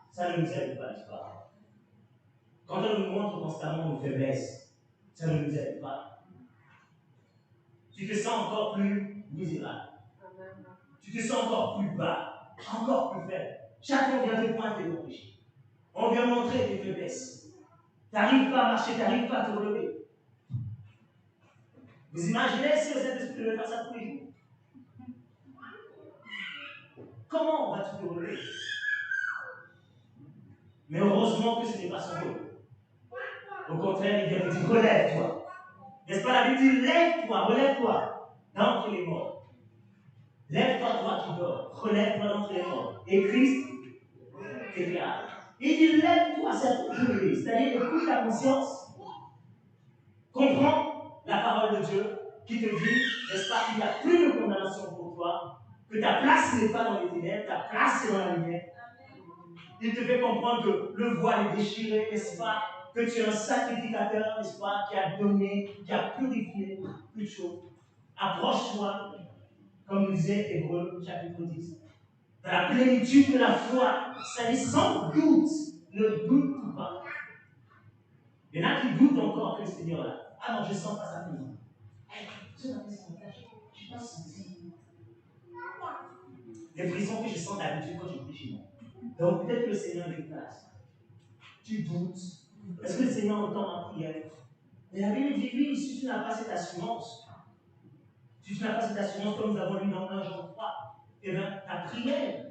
ça ne nous aide pas, n'est-ce pas? Quand on nous montre constamment nos faiblesses, ça ne nous aide pas. Tu te sens encore plus misérable. Tu te sens encore plus bas, encore plus faible. Chacun vient te pointer nos péchés. On vient montrer tes faiblesses. Tu n'arrives pas à marcher, tu n'arrives pas à te relever. Vous imaginez si le Saint-Esprit devait faire ça tous les jours? Comment vas-tu te relever? Mais heureusement que ce n'est pas son rôle. Au contraire, il vient te dire, relève-toi. N'est-ce pas, la Bible dit, lève-toi, relève-toi d'entre les morts. Lève-toi, toi qui dors, relève-toi d'entre les morts. Et Christ t'éclaire. Il dit, lève-toi, c'est-à-dire écoute ta conscience, comprends la parole de Dieu qui te dit, n'est-ce pas, qu'il n'y a plus de condamnation pour toi, que ta place n'est pas dans les ténèbres, ta place est dans la lumière. Il te fait comprendre que le voile est déchiré, n'est-ce pas? que tu es un sacrificateur, n'est-ce pas, qui a donné, qui a purifié toute chose. Approche-toi, comme nous disait Hébreux, chapitre 10, dans la plénitude de la foi, ça dit sans doute, ne doute pas. Il y en a qui doutent encore que le Seigneur est là. Ah non, je ne sens pas sa présence. Je ne suis pas senti. Les frissons que je sens d'habitude quand je prie chez moi. Donc peut-être que le Seigneur est là. Tu doutes. Est-ce que le Seigneur entend ma prière? Et la Bible dit, oui, si tu n'as pas cette assurance, comme nous avons lu dans 1 Jean 3, eh bien, ta prière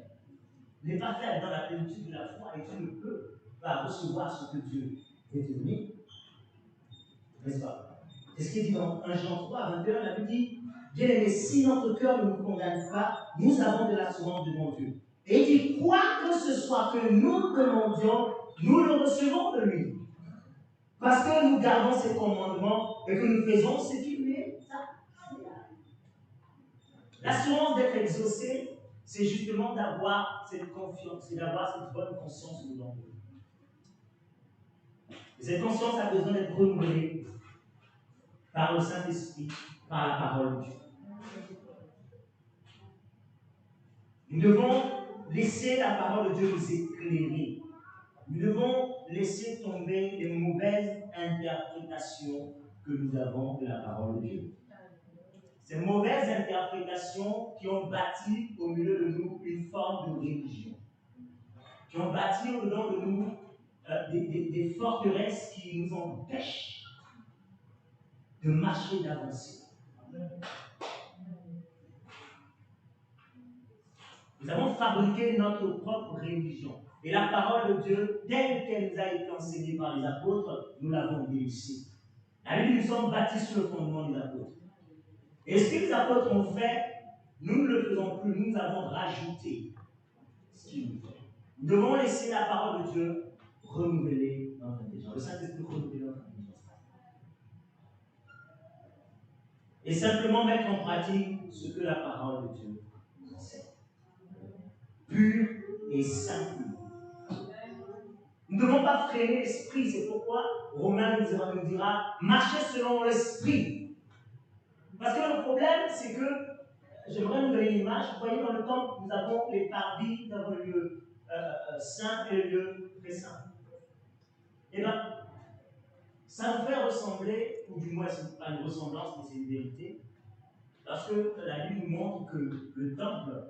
n'est pas faite dans la plénitude de la foi et tu ne peux pas recevoir ce que Dieu veut te donner. N'est-ce pas? C'est ce qui est dit dans 1 Jean 3, 21, la Bible dit, bien aimé, si notre cœur ne nous condamne pas, nous avons de l'assurance devant Dieu. Et il dit, quoi que ce soit que nous demandions, nous le recevons de lui. Parce que nous gardons ses commandements et que nous faisons ce qu'il nous est. L'assurance d'être exaucé, c'est justement d'avoir cette confiance, c'est d'avoir cette bonne conscience devant Dieu. Et cette conscience a besoin d'être renouvelée par le Saint-Esprit, par la parole de Dieu. Nous devons laisser la parole de Dieu nous éclairer. Nous devons laisser tomber les mauvaises interprétations que nous avons de la parole de Dieu. Ces mauvaises interprétations qui ont bâti au milieu de nous une forme de religion, qui ont bâti au-dedans de nous des forteresses qui nous empêchent de marcher, d'avancer. Nous avons fabriqué notre propre religion. Et la parole de Dieu, telle qu'elle nous a été enseignée par les apôtres, nous l'avons délaissée. La Bible, nous sommes bâtis sur le fondement des apôtres. Et ce que les apôtres ont fait, nous ne le faisons plus, nous avons rajouté ce qu'ils nous font. Nous devons laisser la parole de Dieu renouveler notre intelligence. Le Saint-Esprit renouveler notre intelligence. Et simplement mettre en pratique ce que la parole de Dieu nous enseigne. Pur et simple. Nous ne devons pas freiner l'esprit, c'est pourquoi Romain nous dira marcher selon l'esprit. Parce que le problème, c'est que, j'aimerais nous donner une image, vous voyez dans le temple, nous avons les parvis, nous avons le lieu saint et le lieu très saint. Eh bien, ça nous fait ressembler, ou du moins ce n'est pas une ressemblance, mais c'est une vérité, parce que la Bible nous montre que le temple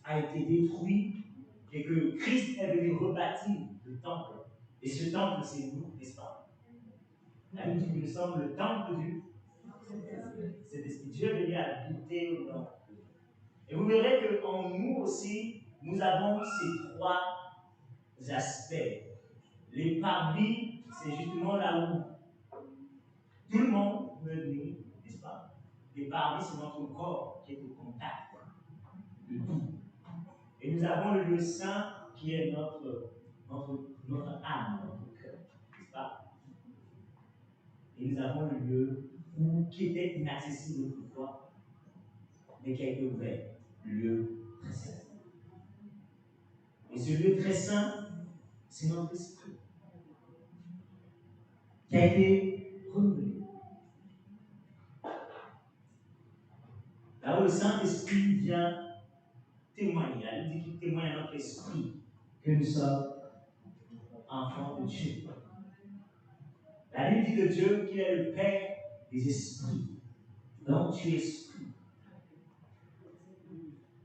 a été détruit et que Christ est venu rebâtir le temple. Et ce temple, c'est nous, n'est-ce pas? La Bible dit que nous sommes le temple du Saint-Esprit. Dieu est venu habiter dedans. Et vous verrez qu'en nous aussi, nous avons ces trois aspects. Les parvis, c'est justement là où tout le monde peut venir, n'est-ce pas? Les parvis, c'est notre corps qui est au contact de tout. Et nous avons le lieu saint qui est notre âme, notre cœur, n'est-ce pas? Et nous avons le lieu qui était inaccessible autrefois, mais qui a été ouvert, le lieu très saint. Et ce lieu très saint, c'est notre esprit, qui a été renouvelé. Là où le Saint-Esprit vient témoigner, il dit qu'il témoigne à notre esprit que nous sommes enfants de Dieu. La Bible dit de Dieu qu'il est le Père des esprits. Donc tu es esprit.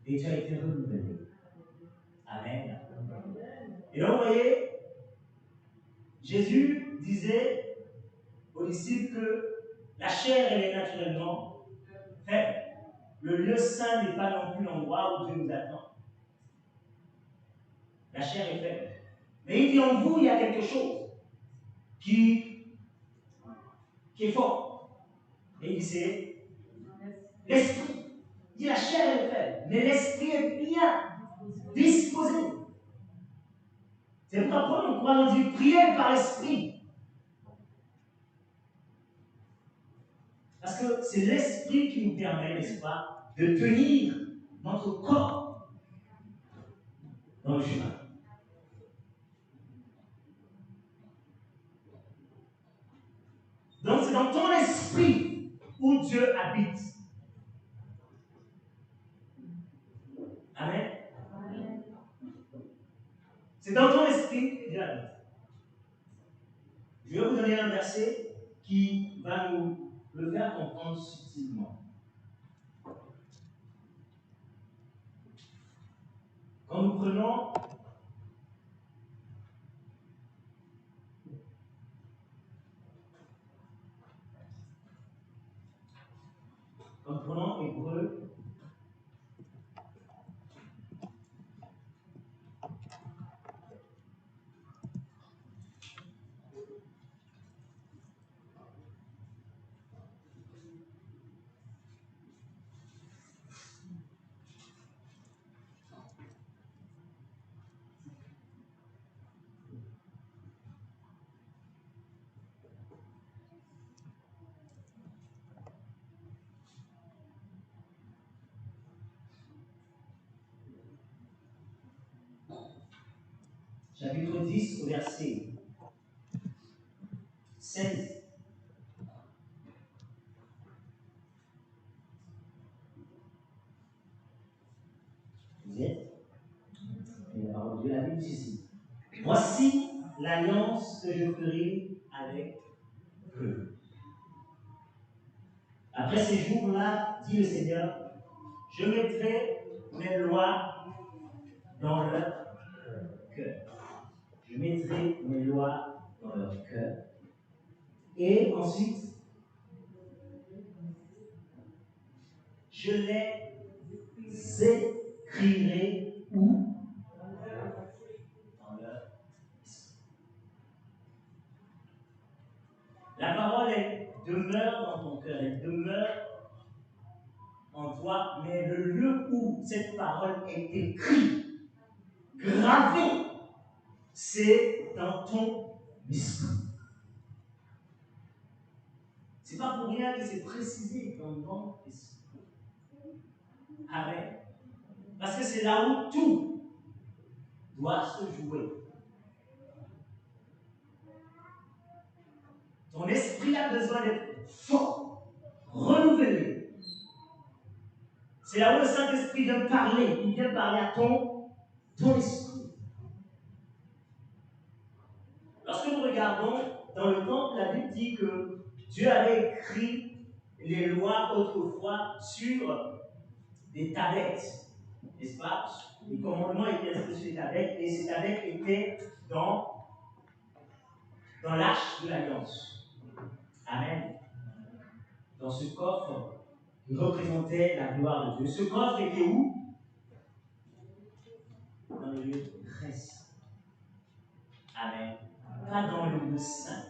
Et tu as été renouvelé. Amen. Et donc vous voyez, Jésus disait aux disciples que la chair, elle est naturellement faible. Le lieu saint n'est pas non plus l'endroit où Dieu nous attend. La chair est faible. Mais il dit en vous, il y a quelque chose qui est fort. Et il dit c'est l'esprit. Il dit la chair est faible, mais l'esprit est bien disposé. C'est pourquoi Paul, on dit prier par l'esprit. Parce que c'est l'esprit qui nous permet, n'est-ce pas, de tenir notre corps dans le chemin. C'est dans ton esprit que Dieu habite. Je vais vous donner un verset qui va nous le faire comprendre subtilement. Quand nous prenons Hébreux, chapitre 10 au verset 16. Vous êtes? Et la parole de Dieu, la Bible dit ceci. Voici l'alliance que je ferai avec eux. Après ces jours-là, dit le Seigneur, je mettrai mes lois dans leur cœur. Je mettrai mes lois dans leur cœur. Et ensuite, je les écrirai où? Dans leur esprit. La parole, elle demeure dans ton cœur, elle demeure en toi, mais le lieu où cette parole est écrite, gravée, c'est dans ton esprit. C'est pas pour rien que c'est précisé dans ton esprit. Amen. Parce que c'est là où tout doit se jouer. Ton esprit a besoin d'être fort, renouvelé. C'est là où le Saint-Esprit vient parler. Il vient parler à ton esprit. Lorsque nous regardons dans le temple, la Bible dit que Dieu avait écrit les lois autrefois sur des tablettes, n'est-ce pas? Les commandements étaient inscrits sur des tablettes et ces tablettes étaient dans l'arche de l'Alliance. Amen. Dans ce coffre qui représentait la gloire de Dieu. Ce coffre était où? Dans le lieu très saint. Amen. Pas dans le lieu saint,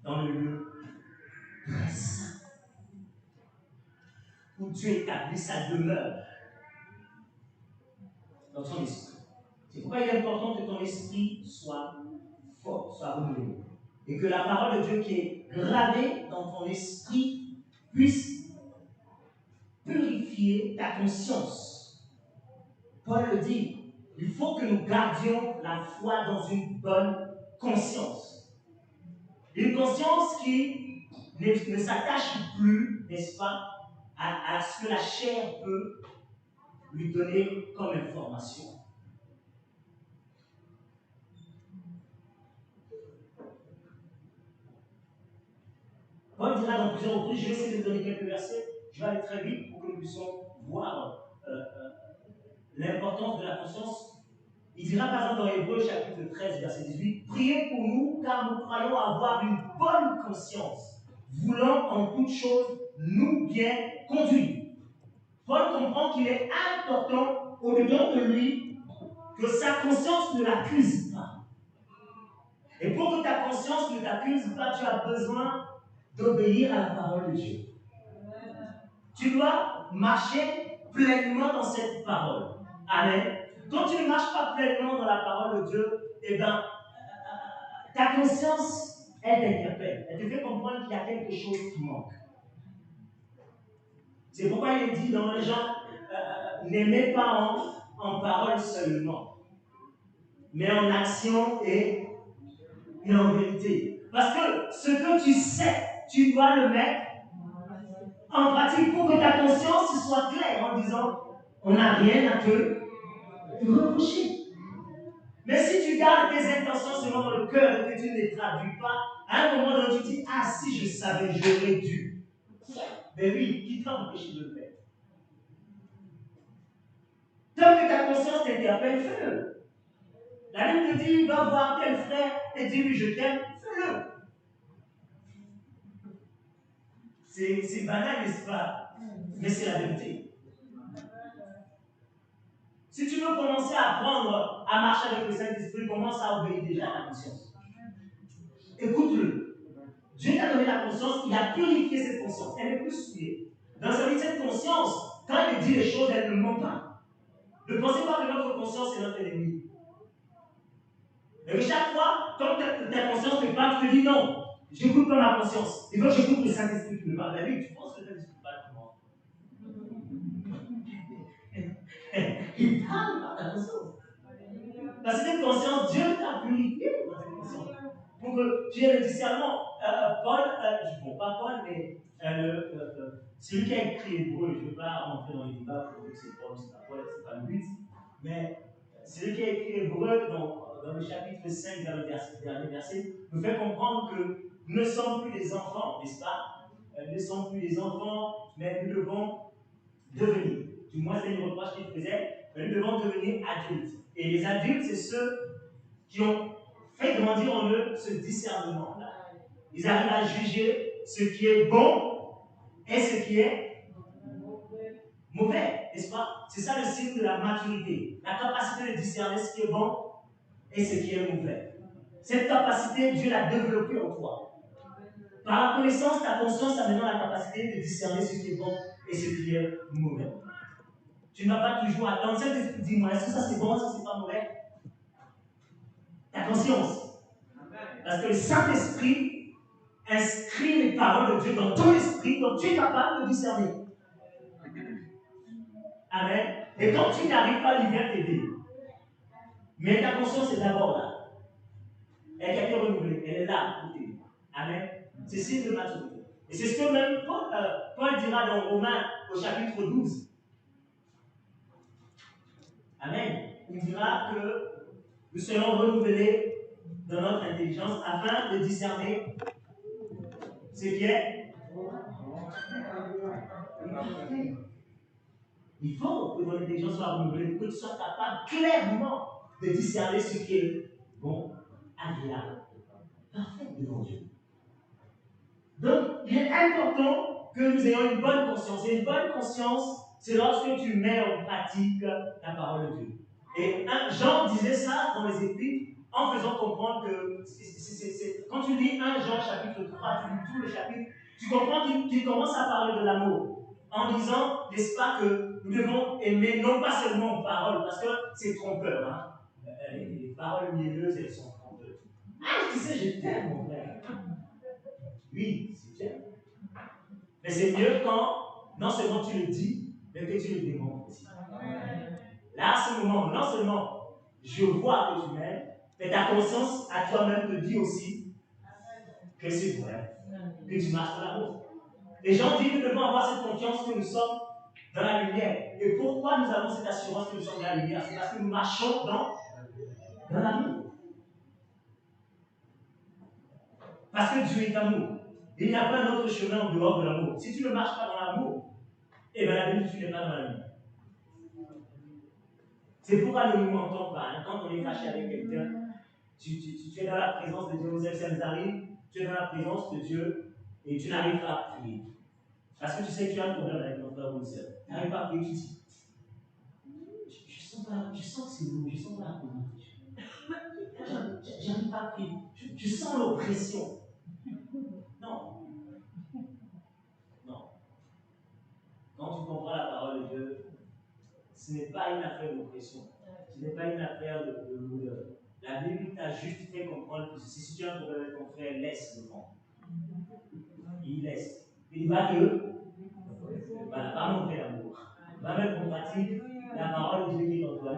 dans le lieu très saint. Où Dieu établit sa demeure dans ton esprit. C'est pourquoi il est important que ton esprit soit fort, soit renouvelé. Et que la parole de Dieu qui est gravée dans ton esprit puisse purifier ta conscience. Paul le dit, il faut que nous gardions la foi dans une bonne conscience. Une conscience qui ne s'attache plus, n'est-ce pas, à ce que la chair peut lui donner comme information. Paul dira dans plusieurs reprises, je vais essayer de donner quelques versets, je vais aller très vite pour que nous puissions voir l'importance de la conscience. Il dira par exemple dans Hébreux chapitre 13, verset 18, priez pour nous car nous croyons avoir une bonne conscience, voulant en toute chose nous bien conduire. Paul comprend qu'il est important au-dedans de lui que sa conscience ne l'accuse pas. Et pour que ta conscience ne t'accuse pas, tu as besoin d'obéir à la parole de Dieu. Tu dois marcher pleinement dans cette parole. Amen. Quand tu ne marches pas pleinement dans la parole de Dieu, eh bien, ta conscience, elle t'interpelle. Elle te fait comprendre qu'il y a quelque chose qui manque. C'est pourquoi il est dit dans les gens, n'aimez pas en parole seulement, mais en action et en vérité. Parce que ce que tu sais, tu dois le mettre en pratique pour que ta conscience soit claire en disant, on n'a rien à te reprocher. Mais gardes tes intentions seulement dans le cœur et que tu ne les traduis pas, à un moment donné, tu dis, ah, si je savais, j'aurais dû. Mais oui, qui t'a empêché de le faire? Tant que ta conscience t'interpelle, fais-le. La Bible te dit, va voir tel frère et dis-lui, je t'aime, fais-le. C'est banal, n'est-ce pas? Mais c'est la vérité. Si tu veux commencer à apprendre à marcher avec le Saint-Esprit, commence à obéir déjà à ta conscience. Écoute-le. Dieu t'a donné la conscience, il a purifié cette conscience. Elle est plus souillée. Dans sa vie, cette conscience, quand elle dit les choses, elle ne ment pas. Ne pensez pas que notre conscience est notre ennemi. Mais chaque fois, quand ta conscience te parle, tu te dis non, j'écoute pas ma conscience. Il faut que j'écoute le Saint-Esprit qui me parle. La vie, tu penses que le Saint-Esprit parle comment? Il parle par ta conscience. Parce que cette conscience, Dieu t'a purifié dans cette conscience. Pour que tu aies le discernement. Paul, bon, pas Paul, mais celui qui a écrit Hébreu, je ne veux pas rentrer dans les débats pour dire que c'est Paul, c'est pas Paul, c'est pas le but. Mais celui qui a écrit Hébreu, dans le chapitre 5, dans le dernier verset, nous fait comprendre que nous ne sommes plus des enfants, n'est-ce pas? Nous ne sommes plus des enfants, mais nous devons devenir. Du moins, c'est une reproche qu'il faisait, mais nous devons devenir adultes. Et les adultes, c'est ceux qui ont fait grandir en eux ce discernement-là. Ils arrivent à juger ce qui est bon et ce qui est mauvais, n'est-ce pas? C'est ça le signe de la maturité, la capacité de discerner ce qui est bon et ce qui est mauvais. Cette capacité, Dieu l'a développée en toi. Par la connaissance, ta conscience a maintenant la capacité de discerner ce qui est bon et ce qui est mauvais. Tu ne vas pas toujours attendre. Saint-Esprit, dis-moi, est-ce que ça c'est bon, ça c'est pas mauvais? Ta conscience. Parce que le Saint-Esprit inscrit les paroles de Dieu dans ton esprit, donc tu es capable de discerner. Amen. Et quand tu n'arrives pas, il vient t'aider. Mais ta conscience est d'abord là. Elle a été renouvelée, elle est là pour t'aider. Amen. C'est signe de maturité. Et c'est ce que même Paul dira dans Romains au chapitre 12. Amen. Il dira que nous serons renouvelés dans notre intelligence afin de discerner ce qui est. Il faut que ton intelligence soit renouvelée pour que tu sois capable clairement de discerner ce qui est bon, agréable, parfait devant Dieu. Donc, il est important que nous ayons une bonne conscience. Et une bonne conscience, c'est lorsque tu mets en pratique la parole de Dieu. Et Jean disait ça dans les Épîtres en faisant comprendre que quand tu lis 1 Jean chapitre 3, tu lis tout le chapitre, tu comprends qu'il commence à parler de l'amour en disant, n'est-ce pas, que nous devons aimer non pas seulement en parole, parce que c'est trompeur. Hein? Les paroles mielleuses, elles sont trompeuses. Ah, tu sais, je t'aime, mon frère. Oui, c'est bien. Mais c'est mieux quand non seulement tu le dis, mais que tu le démontres aussi. Là, à ce moment, non seulement je vois que tu m'aimes, mais ta conscience à toi-même te dit aussi que c'est vrai, que tu marches dans l'amour. Et Jean dit que nous devons avoir cette confiance que nous sommes dans la lumière. Et pourquoi nous avons cette assurance que nous sommes dans la lumière? C'est parce que nous marchons dans l'amour. Parce que Dieu est amour. Il n'y a pas un autre chemin en dehors de l'amour. Si tu ne marches pas dans l'amour, eh bien la Bible, tu n'es pas dans la lumière. C'est pourquoi ne nous mentons pas. Hein. Quand on est fâché avec quelqu'un, tu es dans la présence de Dieu. Vous savez, ça nous arrive, tu es dans la présence de Dieu et tu n'arrives pas à prier. Parce que tu sais que tu as un problème avec ton frère ou une sœur. Tu n'arrives pas à prier, tu dis je sens que c'est lourd, je sens pas la présence. J'arrive pas à prier. Je sens l'oppression. Non. Non. Quand tu comprends la parole de Dieu, ce n'est pas une affaire d'oppression. Ce n'est pas une affaire de lourdeur. La Bible t'a juste fait comprendre que si tu as un problème avec ton frère, laisse le vent. Il laisse. Il va montrer l'amour. Va mettre en pratique la parole de Dieu qui est en toi.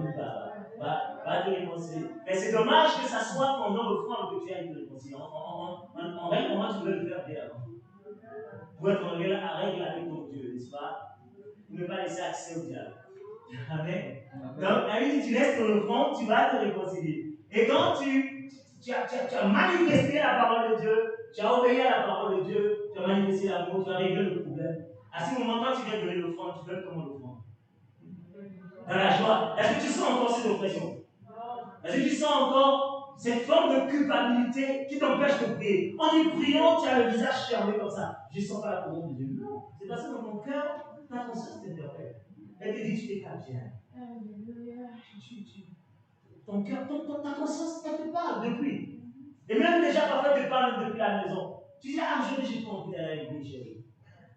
Va te réconcilier. Mais c'est dommage que ça soit pendant le front que tu ailles te réconcilier. En règle, comment tu veux le faire bien avant? Pour être en règle avec ton Dieu, n'est-ce pas? Pour ne pas laisser accès au diable. Amen. Donc, la Bible dit tu laisses ton front, tu vas te réconcilier. Et quand tu as manifesté la parole de Dieu, tu as obéi à la parole de Dieu, tu as manifesté l'amour, tu as réglé le problème. À ce moment, quand tu viens donner l'offrande, tu veux comment l'offrande? Dans la joie. Est-ce que tu sens encore cette oppression? Est-ce que tu sens encore cette forme de culpabilité qui t'empêche de prier? En y priant, tu as le visage fermé comme ça. Je ne sens pas la présence de Dieu. Non, c'est parce que dans ton cœur, ta conscience t'interpelle. Elle te dit, tu t'es pas bien. Ton cœur, ta conscience, elle te parle depuis. Et même déjà, parfois, elle te parle depuis la maison. Tu dis, ah, je n'ai pas envie d'aller à l'église, chérie.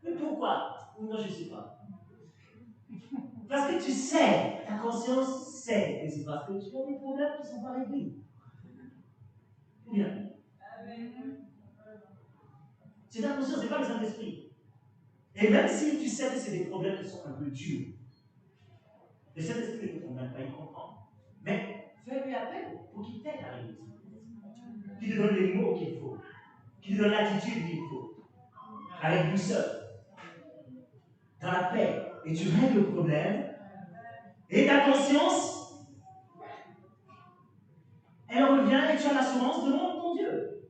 Mais pourquoi? Non, je ne sais pas. Parce que tu sais, ta conscience sait que c'est parce que tu as des problèmes qui ne sont pas réglés. Bien. C'est ta conscience, ce n'est pas le Saint-Esprit. Et même si tu sais que c'est des problèmes qui sont un peu durs, le Saint-Esprit ne te condamne pas, il comprend. Mais fais-lui appel pour qu'il t'aide à réussir. Qu'il te donne les mots qu'il faut. Qu'il te donne l'attitude qu'il faut. Avec douceur. Dans la paix. Et tu règles le problème. Et ta conscience, elle revient et tu as l'assurance devant ton Dieu.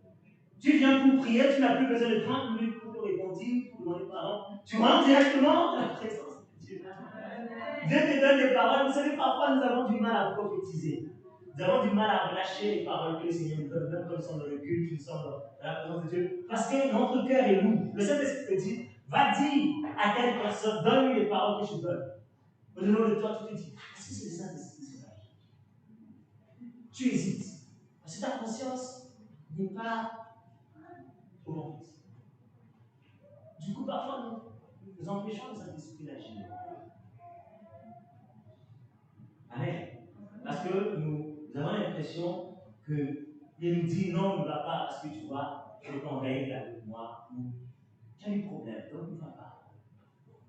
Tu viens pour prier, tu n'as plus besoin de 30 minutes pour te répondre, pour demander pardon. Tu rentres directement dans la présence de Dieu. Dieu te donne des paroles. Vous savez, parfois nous avons du mal à prophétiser. Nous avons du mal à relâcher les paroles que le Seigneur nous donne, même quand nous sommes dans le culte, nous sommes dans la présence de Dieu. Parce que notre cœur est lourd. Le Saint-Esprit te dit, va dire à telle personne, donne-lui les paroles que je donne. Au-delà de toi, tu te dis, est-ce que c'est le Saint-Esprit qui se lâche? Tu hésites. Parce que ta conscience n'est pas au bon fils. Du coup, parfois, nous empêchons le Saint-Esprit d'agir. Amen. Parce que nous avons l'impression qu'il nous dit non, ne va pas parce que tu vois, je t'en règle avec moi, ou tu as des problèmes, donc ne va pas.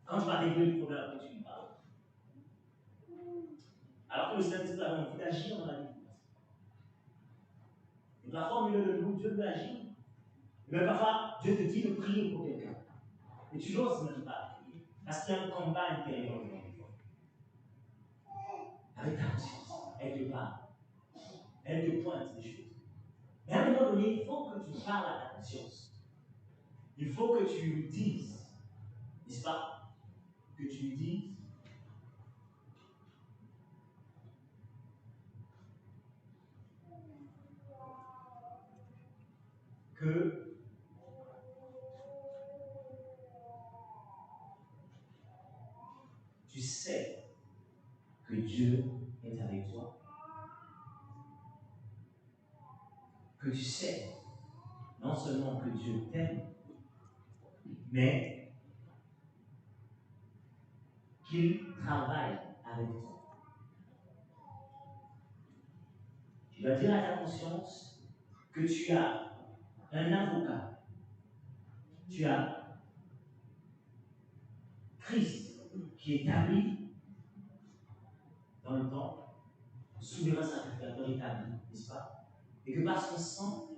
Quand tu vas régler le problème, tu lui parles. Alors que le Saint-Esprit a envie d'agir dans la vie. Et parfois, au milieu de nous, Dieu veut agir. Mais parfois, Dieu te dit de prier pour quelqu'un. Et tu n'oses même pas prier. Parce qu'il y a un combat intérieur dans toi. Avec ta conscience, elle te parle. Elle te pointe des choses. Mais à un moment donné, il faut que tu parles à ta conscience. Il faut que tu lui dises, n'est-ce pas? Que tu lui dises que tu sais que Dieu est avec toi. Que tu sais non seulement que Dieu t'aime, mais qu'il travaille avec toi. Tu dois dire à ta conscience que tu as un avocat. Tu as Christ qui est établi dans le temps, souverain sacrificateur établi, n'est-ce pas? Et que par son sang,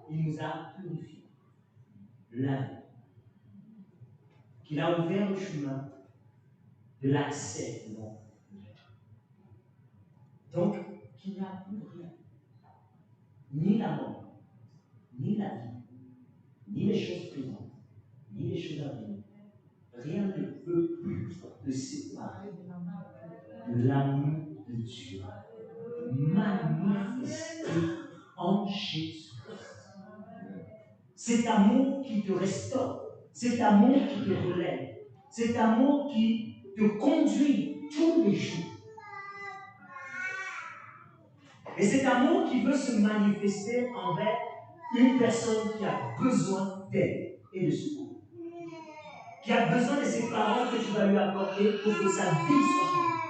il nous a purifiés, lavé, qu'il a ouvert le chemin de l'accès devant. Donc, qu'il n'y a plus rien, ni la mort, ni la vie, ni les choses présentes, ni les choses à venir. Rien ne peut plus te séparer de l'amour de Dieu manifesté en Jésus-Christ. Cet amour qui te restaure, cet amour qui te relève, cet amour qui te conduit tous les jours. Et cet amour qui veut se manifester envers une personne qui a besoin d'aide et de secours. Qui a besoin de ces paroles que tu vas lui apporter pour que sa vie soit changée.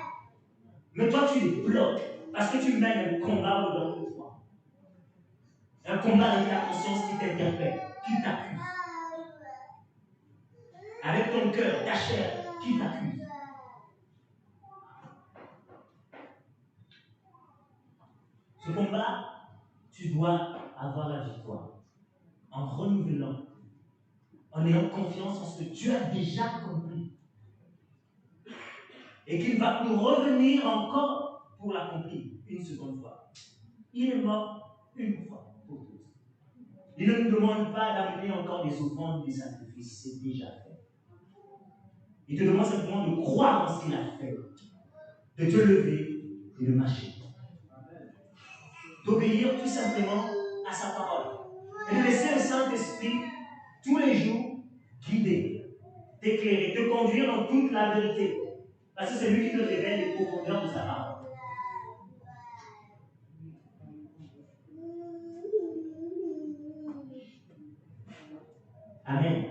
Mais toi, tu les bloques parce que tu mènes un combat au-dedans de toi. Un combat avec ta conscience qui t'interpelle, qui t'accuse. Avec ton cœur, ta chair, qui t'accuse. Ce combat, tu dois avoir la victoire en renouvelant, en ayant confiance en ce que Dieu a déjà accompli et qu'il va nous revenir encore pour l'accomplir une seconde fois. Il est mort une fois pour toutes. Il ne nous demande pas d'amener encore des offrandes, des sacrifices, c'est déjà fait. Il te demande simplement de croire en ce qu'il a fait, de te lever et de marcher. D'obéir tout simplement à sa parole. Et de laisser le Saint-Esprit tous les jours guider, t'éclairer, te conduire dans toute la vérité. Parce que c'est lui qui te révèle les profondeurs de sa parole. Amen.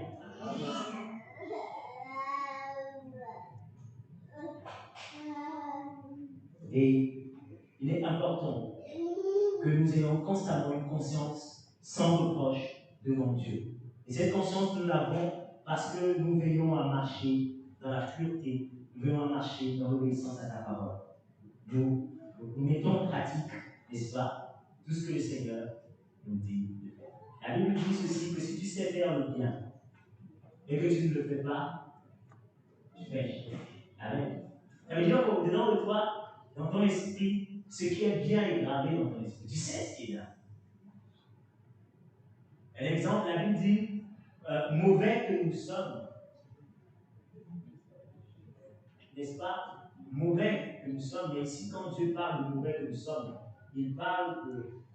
Et il est important que nous ayons constamment une conscience sans reproche devant Dieu. Et cette conscience, nous l'avons parce que nous veillons à marcher dans la pureté, nous veillons à marcher dans l'obéissance à ta parole. Nous mettons en pratique, n'est-ce pas, tout ce que le Seigneur nous dit de faire. La Bible dit ceci, que si tu sais faire le bien et que tu ne le fais pas, tu pêches. Amen. Ça veut dire qu'au-dedans de toi, dans ton esprit, ce qui est bien est gravé dans ton esprit. Tu sais ce qui est bien. Un exemple, la Bible dit, mauvais que nous sommes, n'est-ce pas? Mauvais que nous sommes, mais ici, quand Dieu parle de mauvais que nous sommes, il parle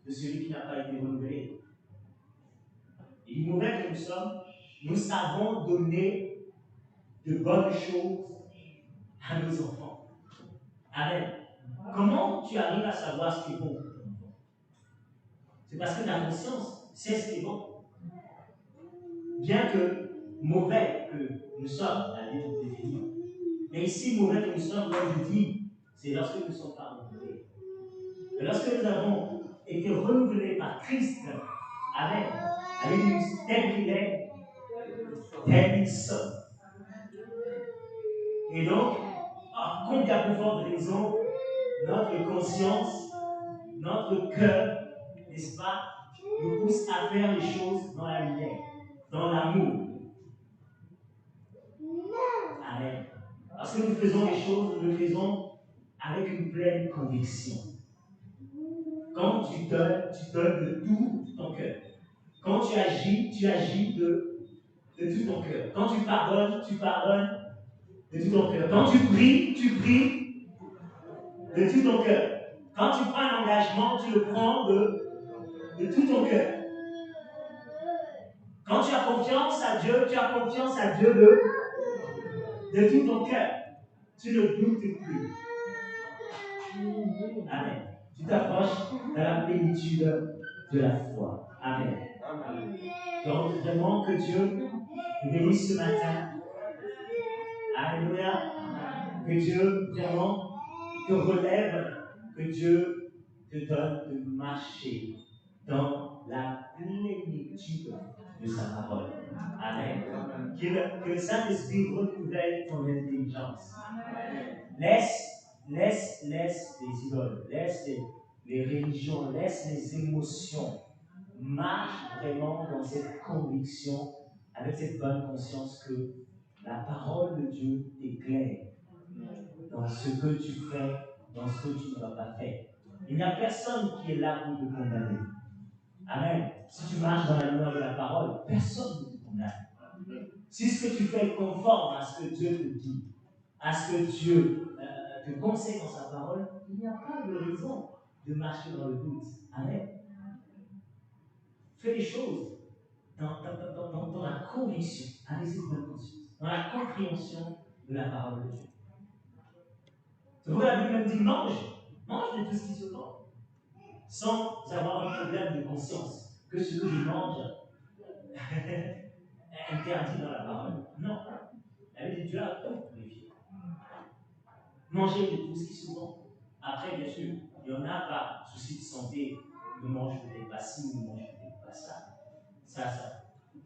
de celui qui n'a pas été renouvelé. Il dit mauvais que nous sommes, nous savons donner de bonnes choses à nos enfants. Amen. Comment tu arrives à savoir ce qui est bon? C'est parce que ta conscience sait ce qui est bon. Bien que mauvais que nous sommes, la Bible définit. Mais ici, mauvais que nous sommes, comme je dis, c'est lorsque nous ne sommes pas renouvelés. Et lorsque nous avons été renouvelés par Christ, Amen, la Bible dit tel qu'il est, tel qu'il sommes. Et donc, à combien plus forte raison, notre conscience, notre cœur, n'est-ce pas, nous pousse à faire les choses dans la lumière, dans l'amour. Amen. Parce que nous faisons les choses, nous les faisons avec une pleine conviction. Quand tu donnes de tout ton cœur. Quand tu agis de tout ton cœur. Quand tu pardonnes de tout ton cœur. Quand tu pries de tout ton cœur. Quand tu prends un engagement, tu le prends de tout ton cœur. Quand tu as confiance à Dieu, tu as confiance à Dieu de tout ton cœur. Tu ne doutes plus. Amen. Tu t'approches de la plénitude de la foi. Amen. Donc, vraiment que Dieu bénisse ce matin. Alléluia. Que Dieu vraiment te relève, que Dieu te donne de marcher dans la plénitude de sa parole. Amen. Que le Saint-Esprit renouvelle ton intelligence. Laisse les idoles, laisse les religions, laisse les émotions. Marche vraiment dans cette conviction, avec cette bonne conscience que la parole de Dieu t'éclaire dans ce que tu fais, dans ce que tu ne vas pas faire. Il n'y a personne qui est là pour te condamner. Amen. Si tu marches dans la lumière de la parole, personne ne te condamne. Si ce que tu fais est conforme à ce que Dieu te dit, à ce que Dieu te conseille dans sa parole, il n'y a pas de raison de marcher dans le doute. Amen. Fais les choses dans la conviction, avec cette bonne conscience, dans la compréhension de la parole de Dieu. C'est pourquoi la Bible même dit mange de tout ce qui se vend, sans avoir un problème de conscience, que ce que je mange est interdit dans la parole. Non. La Bible dit Dieu a tout purifié. Manger de tout ce qui se vend. Après, bien sûr, il y en a par souci de santé, ne mange peut-être pas ci ou ne mange peut-être pas ça. Ça.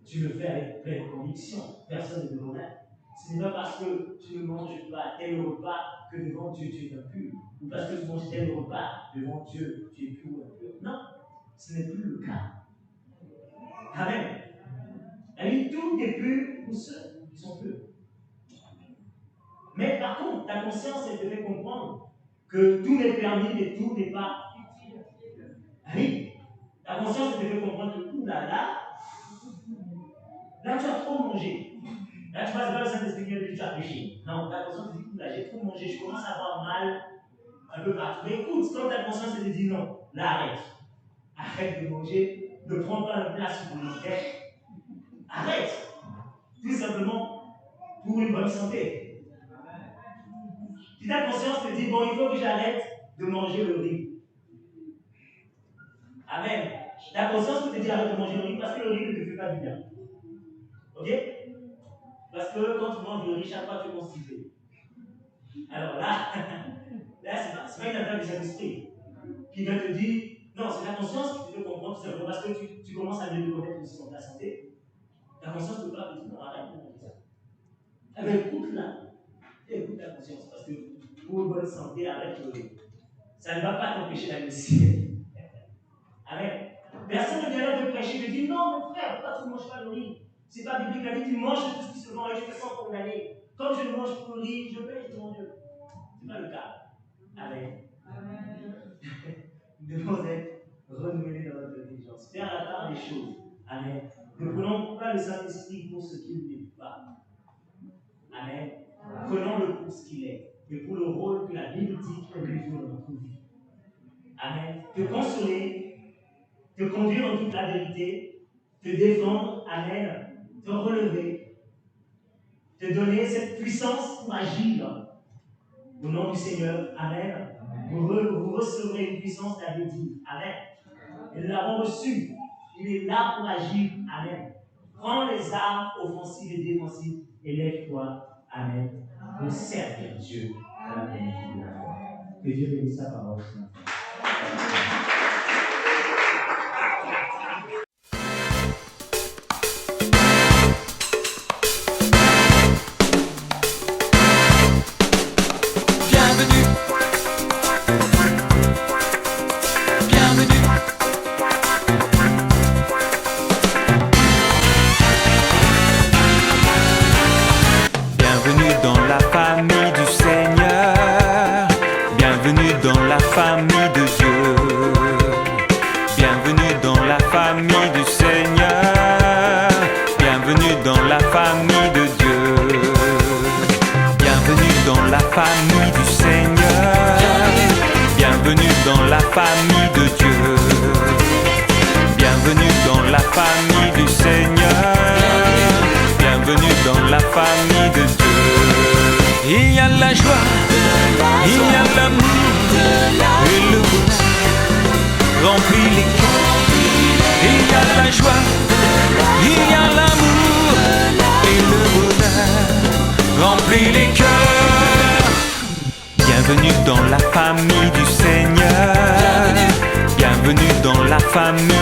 Tu le fais avec pleine conviction. Personne ne te condamne. Ce n'est pas parce que tu ne manges pas tel repas que devant Dieu tu es impur. Ou parce que tu manges tel repas devant Dieu tu es pur ou impur. Non, ce n'est plus le cas. Amen. Et tout est pur pour ceux qui sont purs. Mais par contre, ta conscience, elle te fait comprendre que tout n'est permis et tout n'est pas utile. Oui. Ta conscience te fait comprendre que, là tu as trop mangé. Là tu passes pas le Saint-Esprit qui dit tu as péché. Non, ta conscience te dit, là j'ai trop mangé, je commence à avoir mal un peu partout. Mais écoute, quand ta conscience te dit non, là arrête. Arrête de manger, ne prends pas le plat supplémentaire. Arrête. Tout simplement pour une bonne santé. Si ta conscience te dit, bon, il faut que j'arrête de manger le riz. Amen. La conscience peut te dire arrête de manger le riz parce que le riz ne te fait pas du bien. Ok? Parce que quand tu manges le riz, chaque fois tu es constipé. Alors là, c'est pas une attaque du Saint-Esprit qui vient te dire, non, c'est la conscience qui te fait comprendre tout simplement parce que tu commences à mieux connaître aussi ta santé. Ta conscience ne peut pas te dire, non, arrête de manger ça. Eh bien, écoute ta conscience parce que pour une bonne santé, arrête le riz. Ça ne va pas t'empêcher d'aller au ciel. Amen. Personne ne vient te prêcher, te dit non, mon frère, pourquoi tu ne manges pas le riz? C'est pas biblique, la dit tu manges tout ce qui se vend et tu te sens condamné. Comme je ne mange pas le riz, je pêche devant Dieu. Ce n'est pas le cas. Amen. Nous devons être renouvelés dans notre intelligence, faire la part des choses. Amen. Ne prenons pas le Saint-Esprit pour ce qu'il n'est pas. Amen. Prenons-le pour ce qu'il est et pour le rôle que la Bible dit qu'il lui joue dans notre vie. Amen. Te consoler, te conduire dans toute la vérité, te défendre, amen, te relever, te donner cette puissance pour agir. Au nom du Seigneur, amen. Vous recevrez une puissance d'Abel dit, amen. Et nous l'avons reçu. Il est là pour agir, amen. Prends les armes offensives et défensives et lève-toi, amen, pour servir Dieu à la plénitude de la foi. Que Dieu bénisse sa parole ce matin. Famille de Dieu, bienvenue dans la famille du Seigneur, bienvenue dans la famille de Dieu. Il y a la joie, il y a l'amour et le bonheur remplit les cœurs. Il y a la joie, il y a l'amour et le bonheur remplit les cœurs. Bienvenue dans la famille du Seigneur, bienvenue dans la famille